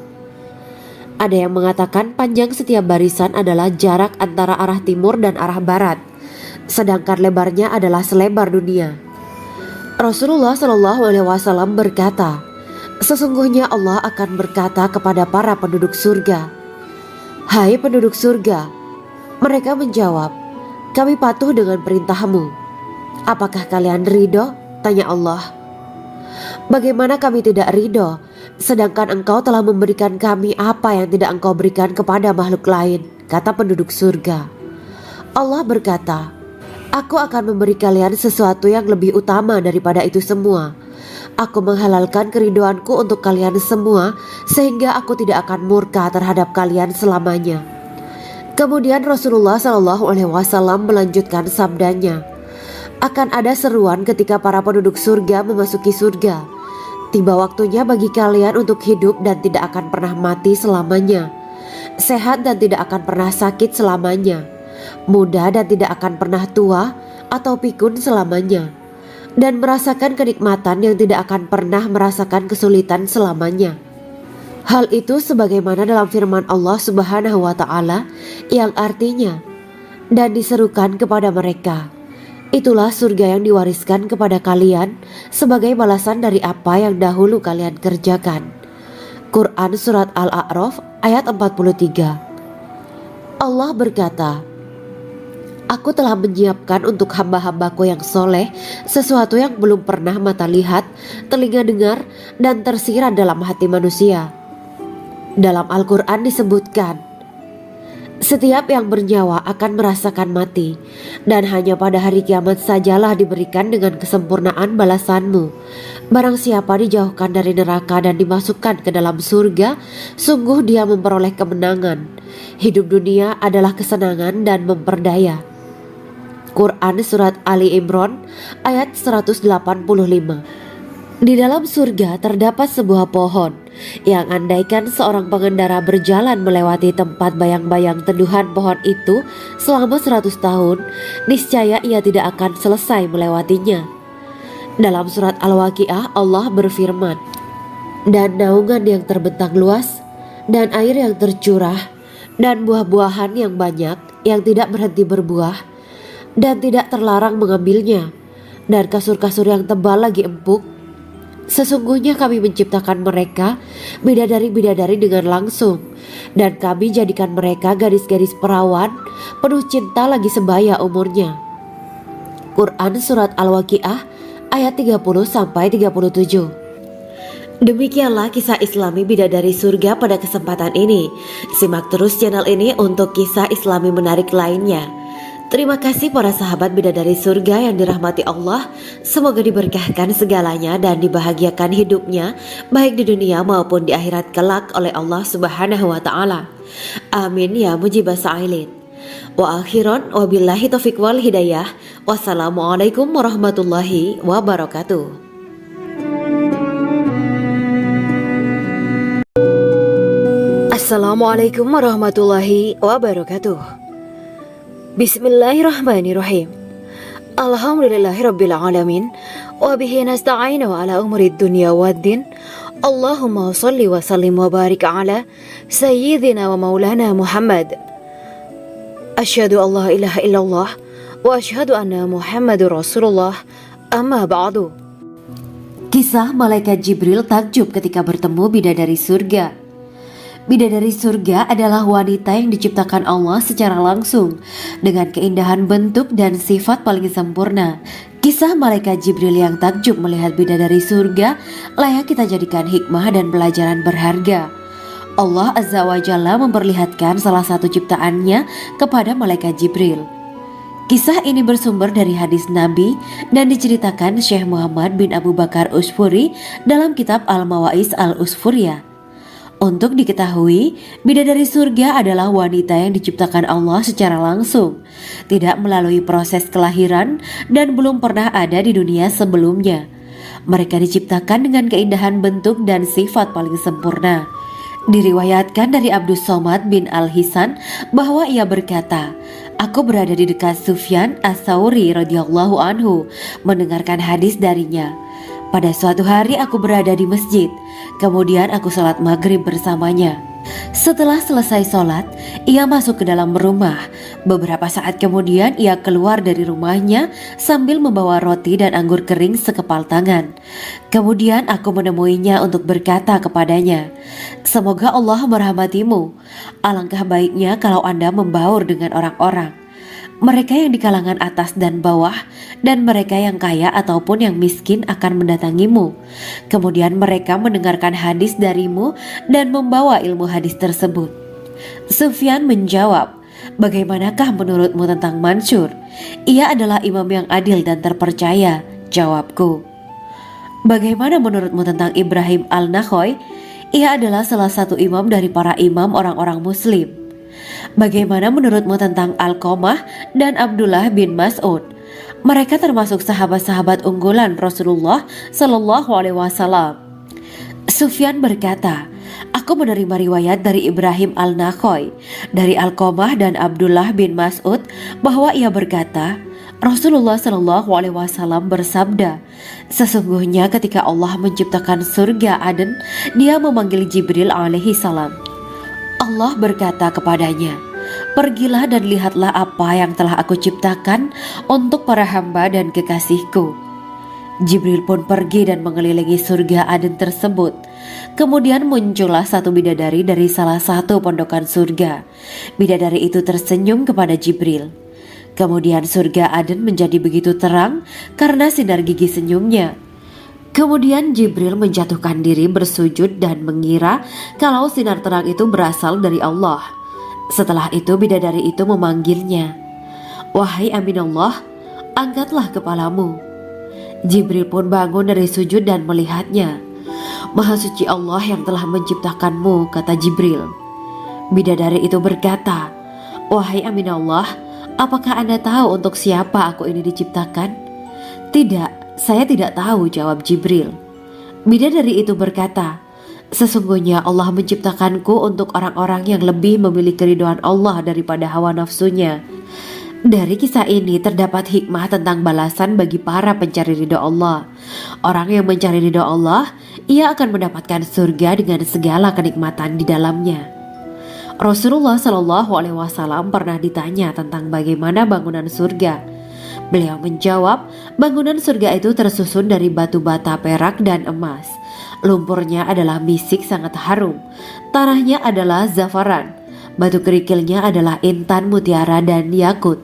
Ada yang mengatakan panjang setiap barisan adalah jarak antara arah timur dan arah barat, sedangkan lebarnya adalah selebar dunia. Rasulullah Shallallahu Alaihi Wasallam berkata, "Sesungguhnya Allah akan berkata kepada para penduduk surga, 'Hai penduduk surga,' mereka menjawab, 'Kami patuh dengan perintahmu.' 'Apakah kalian ridho?' tanya Allah. 'Bagaimana kami tidak ridho, sedangkan engkau telah memberikan kami apa yang tidak engkau berikan kepada makhluk lain,' kata penduduk surga. Allah berkata, 'Aku akan memberi kalian sesuatu yang lebih utama daripada itu semua. Aku menghalalkan keridoanku untuk kalian semua sehingga aku tidak akan murka terhadap kalian selamanya.'" Kemudian Rasulullah Shallallahu Alaihi Wasallam melanjutkan sabdanya, "Akan ada seruan ketika para penduduk surga memasuki surga. Tiba waktunya bagi kalian untuk hidup dan tidak akan pernah mati selamanya, sehat dan tidak akan pernah sakit selamanya, muda dan tidak akan pernah tua atau pikun selamanya, dan merasakan kenikmatan yang tidak akan pernah merasakan kesulitan selamanya." Hal itu sebagaimana dalam firman Allah Subhanahu wa Ta'ala yang artinya, "Dan diserukan kepada mereka, itulah surga yang diwariskan kepada kalian sebagai balasan dari apa yang dahulu kalian kerjakan." Quran Surat Al-A'raf ayat 43. Allah berkata, "Aku telah menyiapkan untuk hamba-hambaku yang soleh sesuatu yang belum pernah mata lihat, telinga dengar, dan tersirat dalam hati manusia." Dalam Al-Quran disebutkan, "Setiap yang bernyawa akan merasakan mati, dan hanya pada hari kiamat sajalah diberikan dengan kesempurnaan balasanmu. Barang siapa dijauhkan dari neraka dan dimasukkan ke dalam surga, sungguh dia memperoleh kemenangan. Hidup dunia adalah kesenangan dan memperdaya." Quran Surat Ali Imran ayat 185. Di dalam surga terdapat sebuah pohon yang andaikan seorang pengendara berjalan melewati tempat bayang-bayang teduhan pohon itu selama 100 tahun, niscaya ia tidak akan selesai melewatinya. Dalam surat Al-Waqiah Allah berfirman, "Dan naungan yang terbentang luas, dan air yang tercurah, dan buah-buahan yang banyak yang tidak berhenti berbuah, dan tidak terlarang mengambilnya, dan kasur-kasur yang tebal lagi empuk. Sesungguhnya kami menciptakan mereka bidadari-bidadari dengan langsung, dan kami jadikan mereka gadis-gadis perawan penuh cinta lagi sebaya umurnya." Quran Surat Al-Waqiah ayat 30-37. Demikianlah kisah Islami bidadari surga pada kesempatan ini. Simak terus channel ini untuk kisah Islami menarik lainnya. Terima kasih para sahabat bidadari surga yang dirahmati Allah. Semoga diberkahkan segalanya dan dibahagiakan hidupnya baik di dunia maupun di akhirat kelak oleh Allah Subhanahu wa Ta'ala. Amin ya mujibah sa'ilin. Wa akhiran wabillahi taufiq wal hidayah. Wassalamualaikum warahmatullahi wabarakatuh. Assalamualaikum warahmatullahi wabarakatuh. Bismillahirrahmanirrahim. Alhamdulillahirabbil alamin wa bihi nasta'inu ala umuri dunya waddin. Allahumma shalli wa sallim wa barik ala sayyidina wa maulana Muhammad. Asyhadu an la ilaha illallah wa asyhadu anna Muhammadur Rasulullah. Amma ba'du. Kisah malaikat Jibril takjub ketika bertemu bidadari surga. Bidadari surga adalah wanita yang diciptakan Allah secara langsung dengan keindahan bentuk dan sifat paling sempurna. Kisah malaikat Jibril yang takjub melihat bidadari surga layak kita jadikan hikmah dan pelajaran berharga. Allah Azza wa Jalla memperlihatkan salah satu ciptaannya kepada malaikat Jibril. Kisah ini bersumber dari hadis Nabi dan diceritakan Syekh Muhammad bin Abu Bakar Usfuri dalam kitab Al-Mawaiz Al-Usfuriyah. Untuk diketahui, bidadari surga adalah wanita yang diciptakan Allah secara langsung, tidak melalui proses kelahiran dan belum pernah ada di dunia sebelumnya. Mereka diciptakan dengan keindahan bentuk dan sifat paling sempurna. Diriwayatkan dari Abdus Somad bin Al-Hisan bahwa ia berkata, "Aku berada di dekat Sufyan Ats-Tsauri radhiyallahu anhu mendengarkan hadis darinya. Pada suatu hari aku berada di masjid, kemudian aku sholat maghrib bersamanya. Setelah selesai sholat, ia masuk ke dalam rumah. Beberapa saat kemudian ia keluar dari rumahnya sambil membawa roti dan anggur kering sekepal tangan. Kemudian aku menemuinya untuk berkata kepadanya, 'Semoga Allah merahmatimu. Alangkah baiknya kalau Anda membaur dengan orang-orang. Mereka yang di kalangan atas dan bawah, dan mereka yang kaya ataupun yang miskin akan mendatangimu. Kemudian mereka mendengarkan hadis darimu dan membawa ilmu hadis tersebut.' Sufyan menjawab, 'Bagaimanakah menurutmu tentang Mansur? Ia adalah imam yang adil dan terpercaya.' Jawabku, 'Bagaimana menurutmu tentang Ibrahim Al-Nakhoy? Ia adalah salah satu imam dari para imam orang-orang muslim.' 'Bagaimana menurutmu tentang Alqamah dan Abdullah bin Mas'ud? Mereka termasuk sahabat-sahabat unggulan Rasulullah Shallallahu Alaihi Wasallam.' Sufyan berkata, 'Aku menerima riwayat dari Ibrahim Al-Nakhoy, dari Alqamah dan Abdullah bin Mas'ud bahwa ia berkata, Rasulullah Shallallahu Alaihi Wasallam bersabda, sesungguhnya ketika Allah menciptakan surga Aden, Dia memanggil Jibril alaihi salam. Allah berkata kepadanya, pergilah dan lihatlah apa yang telah aku ciptakan untuk para hamba dan kekasihku. Jibril pun pergi dan mengelilingi surga Aden tersebut. Kemudian muncullah satu bidadari dari salah satu pondokan surga. Bidadari itu tersenyum kepada Jibril. Kemudian surga Aden menjadi begitu terang karena sinar gigi senyumnya. Kemudian Jibril menjatuhkan diri bersujud dan mengira kalau sinar terang itu berasal dari Allah. Setelah itu bidadari itu memanggilnya, wahai Aminullah, angkatlah kepalamu. Jibril pun bangun dari sujud dan melihatnya. Maha suci Allah yang telah menciptakanmu, kata Jibril. Bidadari itu berkata, wahai Aminullah, apakah Anda tahu untuk siapa aku ini diciptakan? Tidak, saya tidak tahu, jawab Jibril. Bidadari itu berkata, sesungguhnya Allah menciptakanku untuk orang-orang yang lebih memilih keridhaan Allah daripada hawa nafsunya. Dari kisah ini terdapat hikmah tentang balasan bagi para pencari ridha Allah. Orang yang mencari ridha Allah, ia akan mendapatkan surga dengan segala kenikmatan di dalamnya. Rasulullah Shallallahu Alaihi Wasallam pernah ditanya tentang bagaimana bangunan surga. Beliau menjawab, bangunan surga itu tersusun dari batu bata, perak, dan emas. Lumpurnya adalah misik sangat harum. Tanahnya adalah zafaran. Batu kerikilnya adalah intan, mutiara, dan yakut.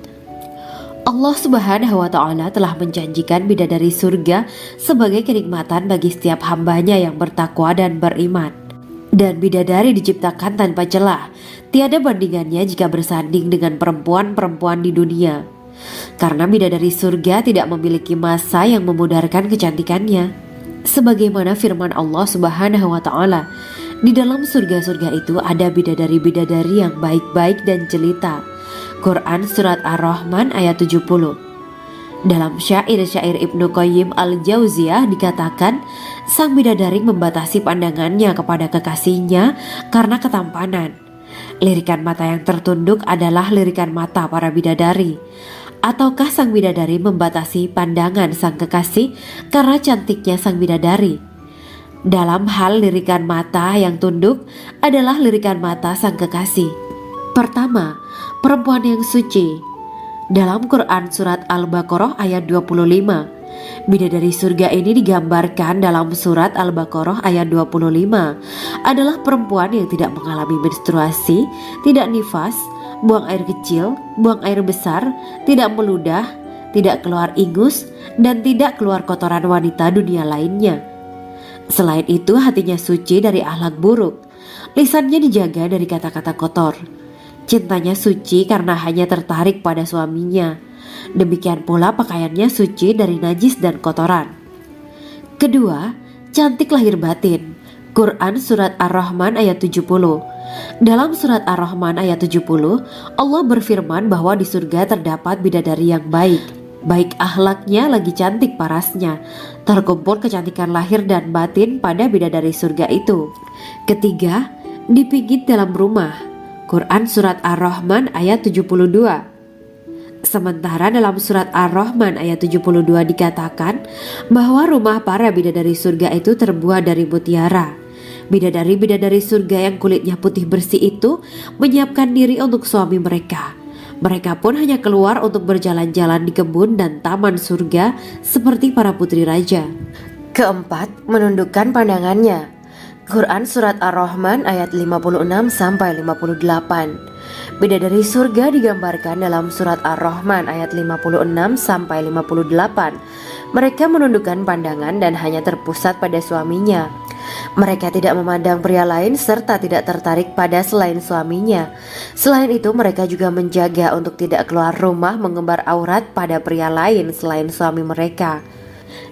Allah Subhanahu wa Ta'ala telah menjanjikan bidadari surga sebagai kenikmatan bagi setiap hambanya yang bertakwa dan beriman. Dan bidadari diciptakan tanpa celah. Tiada bandingannya jika bersanding dengan perempuan-perempuan di dunia. Karena bidadari surga tidak memiliki masa yang memudarkan kecantikannya. Sebagaimana firman Allah Subhanahu wa Ta'ala, di dalam surga-surga itu ada bidadari-bidadari yang baik-baik dan jelita. Quran Surat Ar-Rahman ayat 70. Dalam syair-syair Ibnu Qayyim Al-Jauziyah dikatakan, sang bidadari membatasi pandangannya kepada kekasihnya karena ketampanan. Lirikan mata yang tertunduk adalah lirikan mata para bidadari. Ataukah sang bidadari membatasi pandangan sang kekasih karena cantiknya sang bidadari? Dalam hal lirikan mata yang tunduk adalah lirikan mata sang kekasih. Pertama, perempuan yang suci. Dalam Quran Surat Al-Baqarah ayat 25, Bidadari surga ini digambarkan dalam surat Al-Baqarah ayat 25 adalah perempuan yang tidak mengalami menstruasi, tidak nifas, buang air kecil, buang air besar, tidak meludah, tidak keluar ingus, dan tidak keluar kotoran wanita dunia lainnya. Selain itu, hatinya suci dari akhlak buruk, lisannya dijaga dari kata-kata kotor. Cintanya suci karena hanya tertarik pada suaminya. Demikian pula pakaiannya suci dari najis dan kotoran. Kedua, cantik lahir batin. Quran Surat Ar-Rahman ayat 70. Dalam Surat Ar-Rahman ayat 70, Allah berfirman bahwa di surga terdapat bidadari yang baik akhlaknya lagi cantik parasnya. Terkumpul kecantikan lahir dan batin pada bidadari surga itu. Ketiga, dipijit dalam rumah. Quran Surat Ar-Rahman ayat 72. Sementara dalam Surat Ar-Rahman ayat 72 dikatakan bahwa rumah para bidadari surga itu terbuat dari mutiara. Bidadari-bidadari surga yang kulitnya putih bersih itu menyiapkan diri untuk suami mereka. Mereka pun hanya keluar untuk berjalan-jalan di kebun dan taman surga seperti para putri raja. Keempat, menundukkan pandangannya. Quran Surat Ar-Rahman ayat 56-58. Bidadari surga digambarkan dalam Surat Ar-Rahman ayat 56-58. Mereka menundukkan pandangan dan hanya terpusat pada suaminya. Mereka tidak memandang pria lain serta tidak tertarik pada selain suaminya. Selain itu, mereka juga menjaga untuk tidak keluar rumah mengembar aurat pada pria lain selain suami mereka.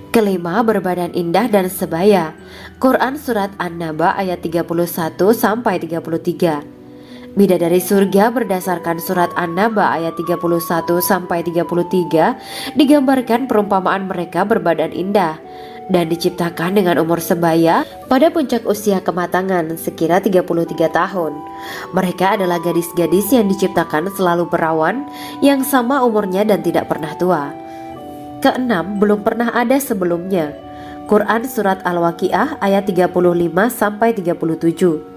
Kelima, berbadan indah dan sebaya. Quran Surat An-Naba ayat 31-33. Bidadari surga berdasarkan Surat An-Naba ayat 31-33 digambarkan perumpamaan mereka berbadan indah dan diciptakan dengan umur sebaya pada puncak usia kematangan sekira 33 tahun. Mereka adalah gadis-gadis yang diciptakan selalu perawan yang sama umurnya dan tidak pernah tua. Keenam, belum pernah ada sebelumnya. Quran Surat Al-Waqiah ayat 35-37.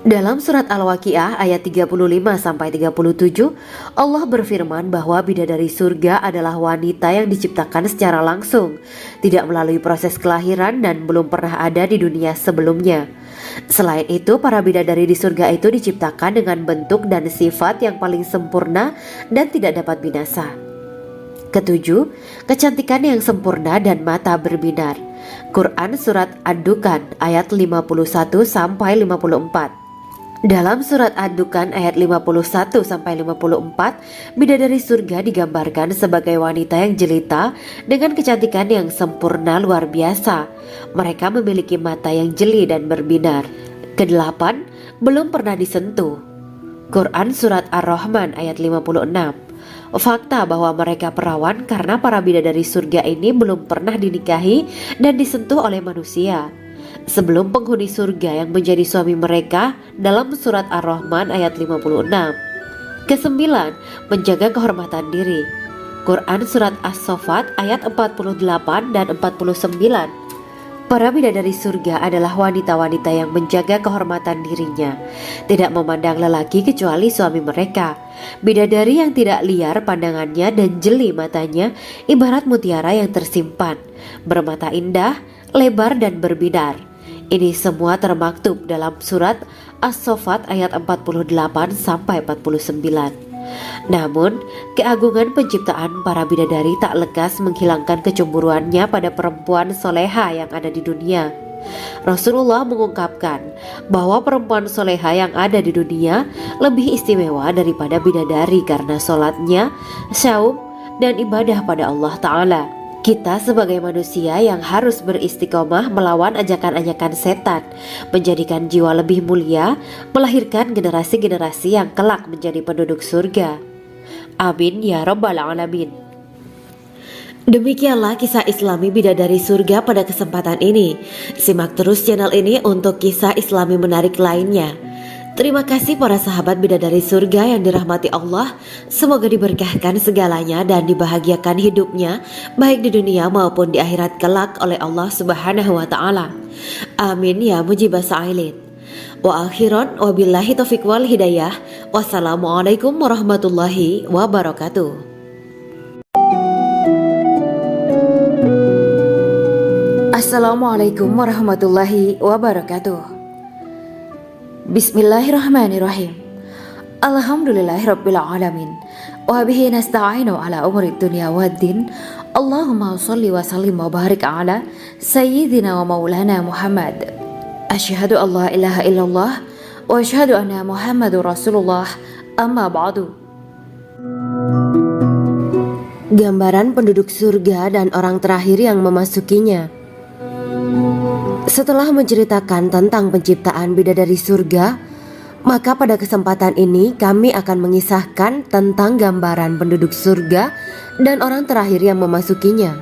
Dalam Surat Al-Waqiah ayat 35-37, Allah berfirman bahwa bidadari surga adalah wanita yang diciptakan secara langsung, tidak melalui proses kelahiran dan belum pernah ada di dunia sebelumnya. Selain itu, para bidadari di surga itu diciptakan dengan bentuk dan sifat yang paling sempurna dan tidak dapat binasa. Ketujuh, kecantikan yang sempurna dan mata berbinar. Quran Surat Ad-Dukhan ayat 51-54. Dalam Surat Ad-Dukhan ayat 51-54, bidadari surga digambarkan sebagai wanita yang jelita dengan kecantikan yang sempurna luar biasa. Mereka memiliki mata yang jeli dan berbinar. Kedelapan, belum pernah disentuh. Quran Surat Ar-Rahman ayat 56. Fakta bahwa mereka perawan karena para bidadari surga ini belum pernah dinikahi dan disentuh oleh manusia sebelum penghuni surga yang menjadi suami mereka dalam Surat Ar-Rahman ayat 56. Kesembilan, menjaga kehormatan diri. Quran Surat As-Saffat ayat 48 dan 49. Para bidadari surga adalah wanita-wanita yang menjaga kehormatan dirinya, tidak memandang lelaki kecuali suami mereka. Bidadari yang tidak liar pandangannya dan jeli matanya ibarat mutiara yang tersimpan, bermata indah, lebar dan berbinar. Ini semua termaktub dalam Surat As-Saffat ayat 48-49. Namun, keagungan penciptaan para bidadari tak lekas menghilangkan kecemburuannya pada perempuan soleha yang ada di dunia. Rasulullah mengungkapkan bahwa perempuan soleha yang ada di dunia lebih istimewa daripada bidadari karena sholatnya, saum, dan ibadah pada Allah Ta'ala. Kita sebagai manusia yang harus beristiqomah melawan ajakan-ajakan setan, menjadikan jiwa lebih mulia, melahirkan generasi-generasi yang kelak menjadi penduduk surga. Amin ya Rabbal Alamin. Demikianlah kisah Islami bidadari surga pada kesempatan ini. Simak terus channel ini untuk kisah Islami menarik lainnya. Terima kasih para sahabat bidadari surga yang dirahmati Allah. Semoga diberkahkan segalanya dan dibahagiakan hidupnya baik di dunia maupun di akhirat kelak oleh Allah Subhanahu wa taala. Amin ya mujibah sa'ilin. Wa akhiran wabillahi taufiq wal hidayah. Wassalamualaikum warahmatullahi wabarakatuh. Assalamualaikum warahmatullahi wabarakatuh. Bismillahirrahmanirrahim. Alhamdulillahirabbil alamin. Wa bihi nasta'inu ala umuri dunya waddin. Allahumma shalli wa sallim wa barik ala sayyidina wa maulana Muhammad. Asyhadu an la ilaha illallah wa asyhadu anna Muhammadur Rasulullah. Amma ba'du. Gambaran penduduk surga dan orang terakhir yang memasukinya. Setelah menceritakan tentang penciptaan bidadari surga, maka pada kesempatan ini kami akan mengisahkan tentang gambaran penduduk surga dan orang terakhir yang memasukinya.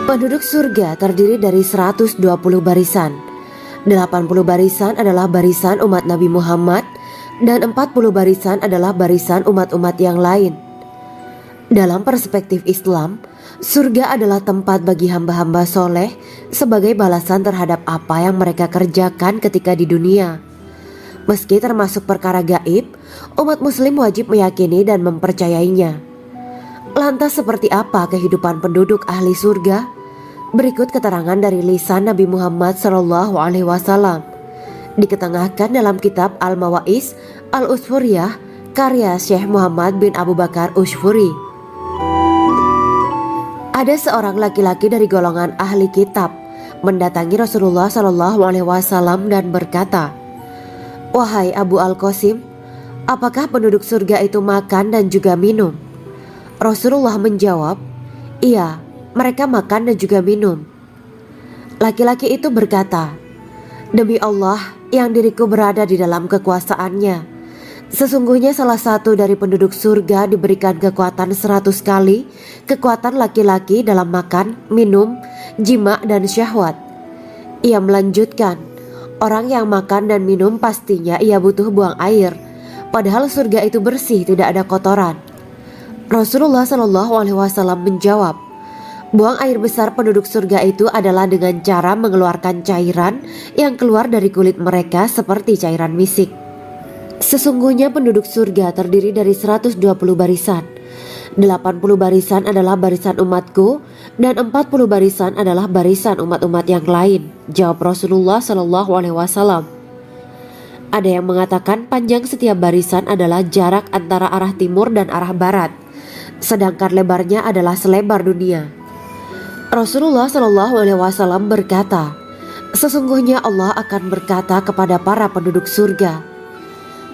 Penduduk surga terdiri dari 120 barisan. 80 barisan adalah barisan umat Nabi Muhammad dan 40 barisan adalah barisan umat-umat yang lain. Dalam perspektif Islam, surga adalah tempat bagi hamba-hamba soleh sebagai balasan terhadap apa yang mereka kerjakan ketika di dunia. Meski termasuk perkara gaib, umat muslim wajib meyakini dan mempercayainya. Lantas seperti apa kehidupan penduduk ahli surga? Berikut keterangan dari lisan Nabi Muhammad SAW. Diketengahkan dalam kitab Al-Mawa'is Al-Usfuriyah karya Syekh Muhammad bin Abu Bakar Ushfuri. Ada seorang laki-laki dari golongan ahli kitab mendatangi Rasulullah SAW dan berkata, "Wahai Abu Al-Qasim, apakah penduduk surga itu makan dan juga minum?" Rasulullah menjawab, "Iya, mereka makan dan juga minum." Laki-laki itu berkata, "Demi Allah yang diriku berada di dalam kekuasaannya, sesungguhnya salah satu dari penduduk surga diberikan kekuatan 100 kali kekuatan laki-laki dalam makan, minum, jima, dan syahwat." Ia melanjutkan, "Orang yang makan dan minum pastinya ia butuh buang air, padahal surga itu bersih, tidak ada kotoran." Rasulullah SAW menjawab, "Buang air besar penduduk surga itu adalah dengan cara mengeluarkan cairan yang keluar dari kulit mereka seperti cairan misik." Sesungguhnya penduduk surga terdiri dari 120 barisan. 80 barisan adalah barisan umatku dan 40 barisan adalah barisan umat-umat yang lain, jawab Rasulullah SAW. Ada yang mengatakan panjang setiap barisan adalah jarak antara arah timur dan arah barat, sedangkan lebarnya adalah selebar dunia. Rasulullah SAW berkata, "Sesungguhnya Allah akan berkata kepada para penduduk surga,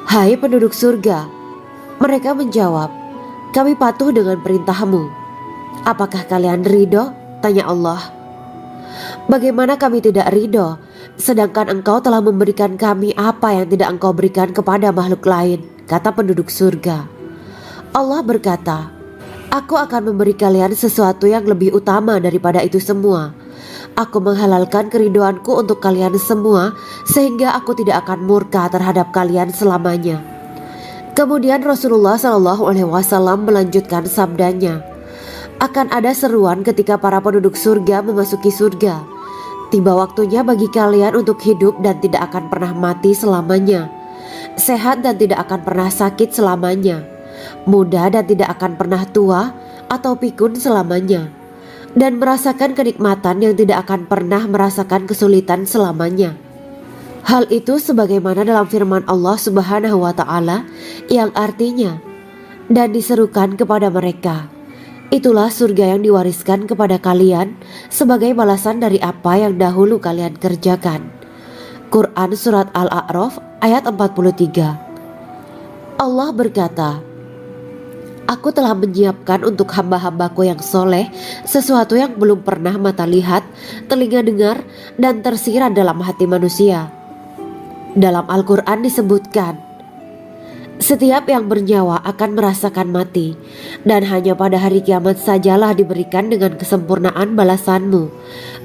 'Hai penduduk surga,' mereka menjawab, 'Kami patuh dengan perintahmu.' 'Apakah kalian ridho?' tanya Allah. 'Bagaimana kami tidak ridho, sedangkan engkau telah memberikan kami apa yang tidak engkau berikan kepada makhluk lain,' kata penduduk surga. Allah berkata, 'Aku akan memberi kalian sesuatu yang lebih utama daripada itu semua. Aku menghalalkan keridoanku untuk kalian semua sehingga aku tidak akan murka terhadap kalian selamanya.'" Kemudian Rasulullah SAW melanjutkan sabdanya, "Akan ada seruan ketika para penduduk surga memasuki surga. Tiba waktunya bagi kalian untuk hidup dan tidak akan pernah mati selamanya, sehat dan tidak akan pernah sakit selamanya, muda dan tidak akan pernah tua atau pikun selamanya, dan merasakan kenikmatan yang tidak akan pernah merasakan kesulitan selamanya." Hal itu sebagaimana dalam firman Allah Subhanahu wa Ta'ala yang artinya, "Dan diserukan kepada mereka, itulah surga yang diwariskan kepada kalian sebagai balasan dari apa yang dahulu kalian kerjakan." Quran Surat Al-A'raf ayat 43. Allah berkata, "Aku telah menyiapkan untuk hamba-hambaku yang soleh sesuatu yang belum pernah mata lihat, telinga dengar, dan tersirat dalam hati manusia." Dalam Al-Quran disebutkan, "Setiap yang bernyawa akan merasakan mati, dan hanya pada hari kiamat sajalah diberikan dengan kesempurnaan balasanmu.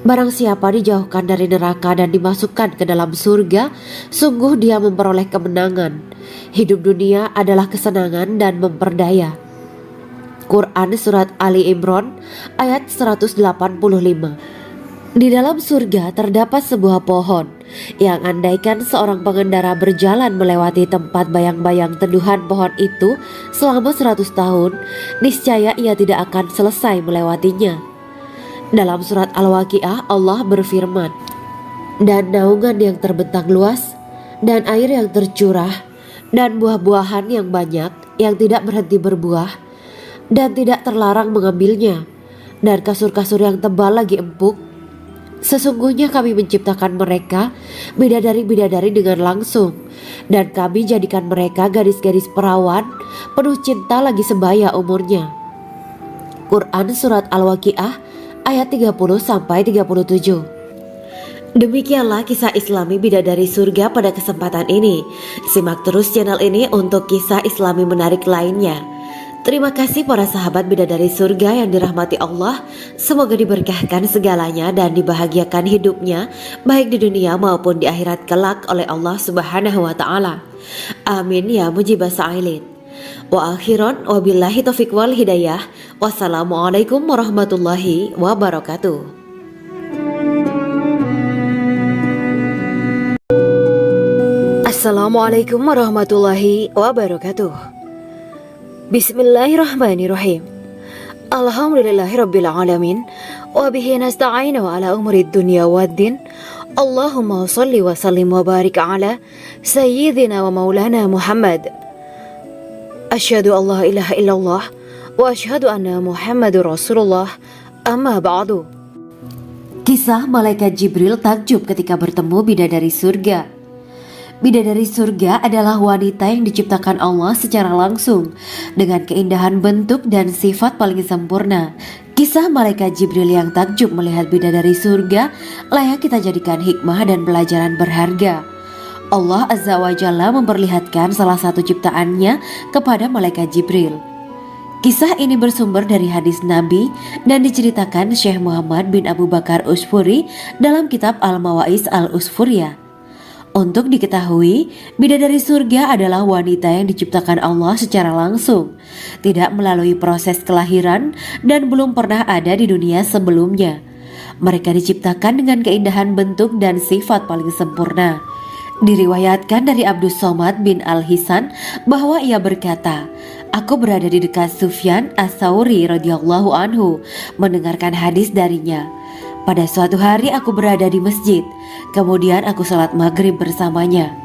Barang siapa dijauhkan dari neraka dan dimasukkan ke dalam surga, sungguh dia memperoleh kemenangan. Hidup dunia adalah kesenangan dan memperdaya." Quran Surat Ali Imran ayat 185. Di dalam surga terdapat sebuah pohon yang andaikan seorang pengendara berjalan melewati tempat bayang-bayang teduhan pohon itu selama 100 tahun, niscaya ia tidak akan selesai melewatinya. Dalam surat Al-Waqiah Allah berfirman, dan naungan yang terbentang luas, dan air yang tercurah, dan buah-buahan yang banyak yang tidak berhenti berbuah, dan tidak terlarang mengambilnya, dan kasur-kasur yang tebal lagi empuk. Sesungguhnya kami menciptakan mereka bidadari-bidadari dengan langsung, dan kami jadikan mereka gadis-gadis perawan penuh cinta lagi sebaya umurnya. Quran Surat Al-Waqiah ayat 30-37. Demikianlah kisah Islami bidadari surga pada kesempatan ini. Simak terus channel ini untuk kisah Islami menarik lainnya. Terima kasih para sahabat bidadari surga yang dirahmati Allah. Semoga diberkahkan segalanya dan dibahagiakan hidupnya baik di dunia maupun di akhirat kelak oleh Allah Subhanahu wa taala. Amin ya mujibas sa'ilin. Wa akhiran wabillahi taufiq wal hidayah. Wassalamualaikum warahmatullahi wabarakatuh. Assalamualaikum warahmatullahi wabarakatuh. Bismillahirrahmanirrahim. Alhamdulillahirabbil alamin wa bihi nasta'inu ala umuri dunya waddin. Allahumma shalli wa sallim wa barik ala sayyidina wa maulana Muhammad. Asyhadu an la ilaha illallah wa asyhadu anna Muhammadur Rasulullah. Amma ba'du. Kisah malaikat Jibril takjub ketika bertemu bidadari surga. Bidadari surga adalah wanita yang diciptakan Allah secara langsung dengan keindahan bentuk dan sifat paling sempurna. Kisah malaikat Jibril yang takjub melihat bidadari surga layak kita jadikan hikmah dan pelajaran berharga. Allah Azza wa Jalla memperlihatkan salah satu ciptaannya kepada malaikat Jibril. Kisah ini bersumber dari hadis Nabi dan diceritakan Syekh Muhammad bin Abu Bakar Usfuri dalam kitab Al-Mawaiz Al-Usfuriyah. Untuk diketahui, bidadari surga adalah wanita yang diciptakan Allah secara langsung, tidak melalui proses kelahiran dan belum pernah ada di dunia sebelumnya. Mereka diciptakan dengan keindahan bentuk dan sifat paling sempurna. Diriwayatkan dari Abdus Somad bin Al-Hisan bahwa ia berkata, aku berada di dekat Sufyan As-Sauri radhiyallahu anhu mendengarkan hadis darinya. Pada suatu hari aku berada di masjid, kemudian aku sholat maghrib bersamanya.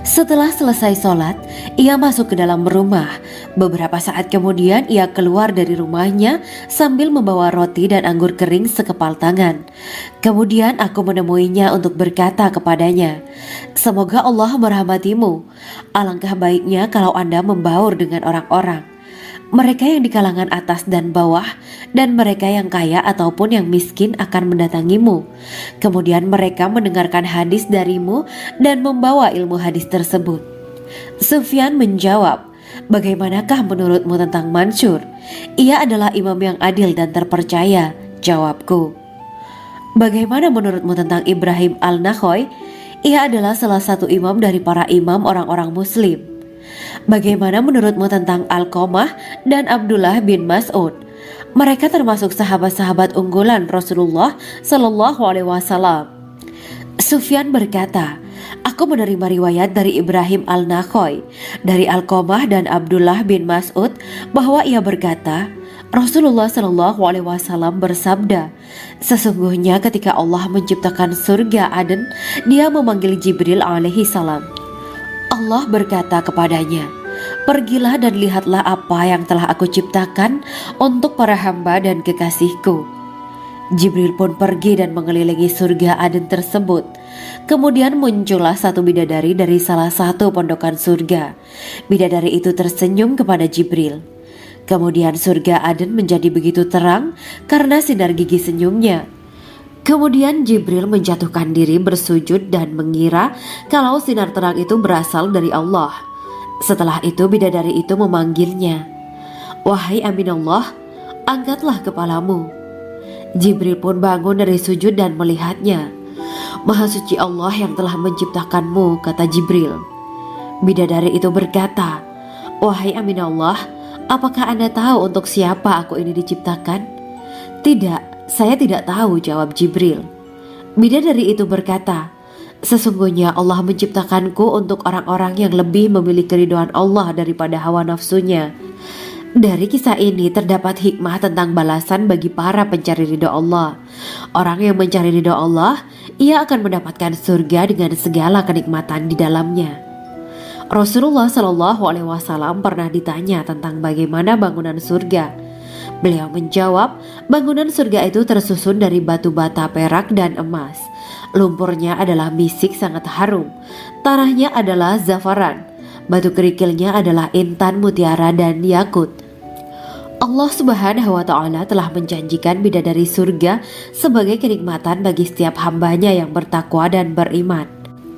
Setelah selesai sholat, ia masuk ke dalam rumah. Beberapa saat kemudian ia keluar dari rumahnya sambil membawa roti dan anggur kering sekepal tangan. Kemudian aku menemuinya untuk berkata kepadanya, semoga Allah merahmatimu. Alangkah baiknya kalau Anda membaur dengan orang-orang. Mereka yang di kalangan atas dan bawah, dan mereka yang kaya ataupun yang miskin akan mendatangimu. Kemudian mereka mendengarkan hadis darimu dan membawa ilmu hadis tersebut. Sufyan menjawab, bagaimanakah menurutmu tentang Mansur? Ia adalah imam yang adil dan terpercaya. Jawabku. Bagaimana menurutmu tentang Ibrahim Al-Nakhoy? Ia adalah salah satu imam dari para imam orang-orang muslim. Bagaimana menurutmu tentang Alqamah dan Abdullah bin Mas'ud? Mereka termasuk sahabat-sahabat unggulan Rasulullah Sallallahu Alaihi Wasallam. Sufyan berkata, aku menerima riwayat dari Ibrahim Al-Nakhoy, dari Alqamah dan Abdullah bin Mas'ud bahwa ia berkata, Rasulullah Sallallahu Alaihi Wasallam bersabda, sesungguhnya ketika Allah menciptakan surga Aden, Dia memanggil Jibril alaihi salam. Allah berkata kepadanya, pergilah dan lihatlah apa yang telah aku ciptakan untuk para hamba dan kekasihku. Jibril pun pergi dan mengelilingi surga Aden tersebut. Kemudian muncullah satu bidadari dari salah satu pondokan surga. Bidadari itu tersenyum kepada Jibril. Kemudian surga Aden menjadi begitu terang karena sinar gigi senyumnya. Kemudian Jibril menjatuhkan diri bersujud dan mengira kalau sinar terang itu berasal dari Allah. Setelah itu bidadari itu memanggilnya, wahai Aminullah, angkatlah kepalamu. Jibril pun bangun dari sujud dan melihatnya. Maha suci Allah yang telah menciptakanmu, kata Jibril. Bidadari itu berkata, wahai Aminullah, apakah Anda tahu untuk siapa aku ini diciptakan? Tidak. Saya tidak tahu, jawab Jibril. Bidadari itu berkata, sesungguhnya Allah menciptakanku untuk orang-orang yang lebih memilih keridhaan Allah daripada hawa nafsunya. Dari kisah ini terdapat hikmah tentang balasan bagi para pencari ridho Allah. Orang yang mencari ridho Allah, ia akan mendapatkan surga dengan segala kenikmatan di dalamnya. Rasulullah Shallallahu Alaihi Wasallam pernah ditanya tentang bagaimana bangunan surga. Beliau menjawab, bangunan surga itu tersusun dari batu bata, perak, dan emas. Lumpurnya adalah misik sangat harum, tanahnya adalah zafaran, batu kerikilnya adalah intan, mutiara, dan yakut. Allah Subhanahu wa Ta'ala telah menjanjikan bidadari surga sebagai kenikmatan bagi setiap hambanya yang bertakwa dan beriman.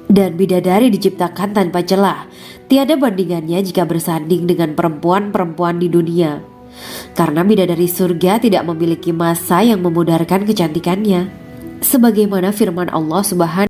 Dan bidadari diciptakan tanpa celah, tiada bandingannya jika bersanding dengan perempuan-perempuan di dunia. Karena bidadari surga tidak memiliki masa yang memudarkan kecantikannya. Sebagaimana firman Allah Subhanahu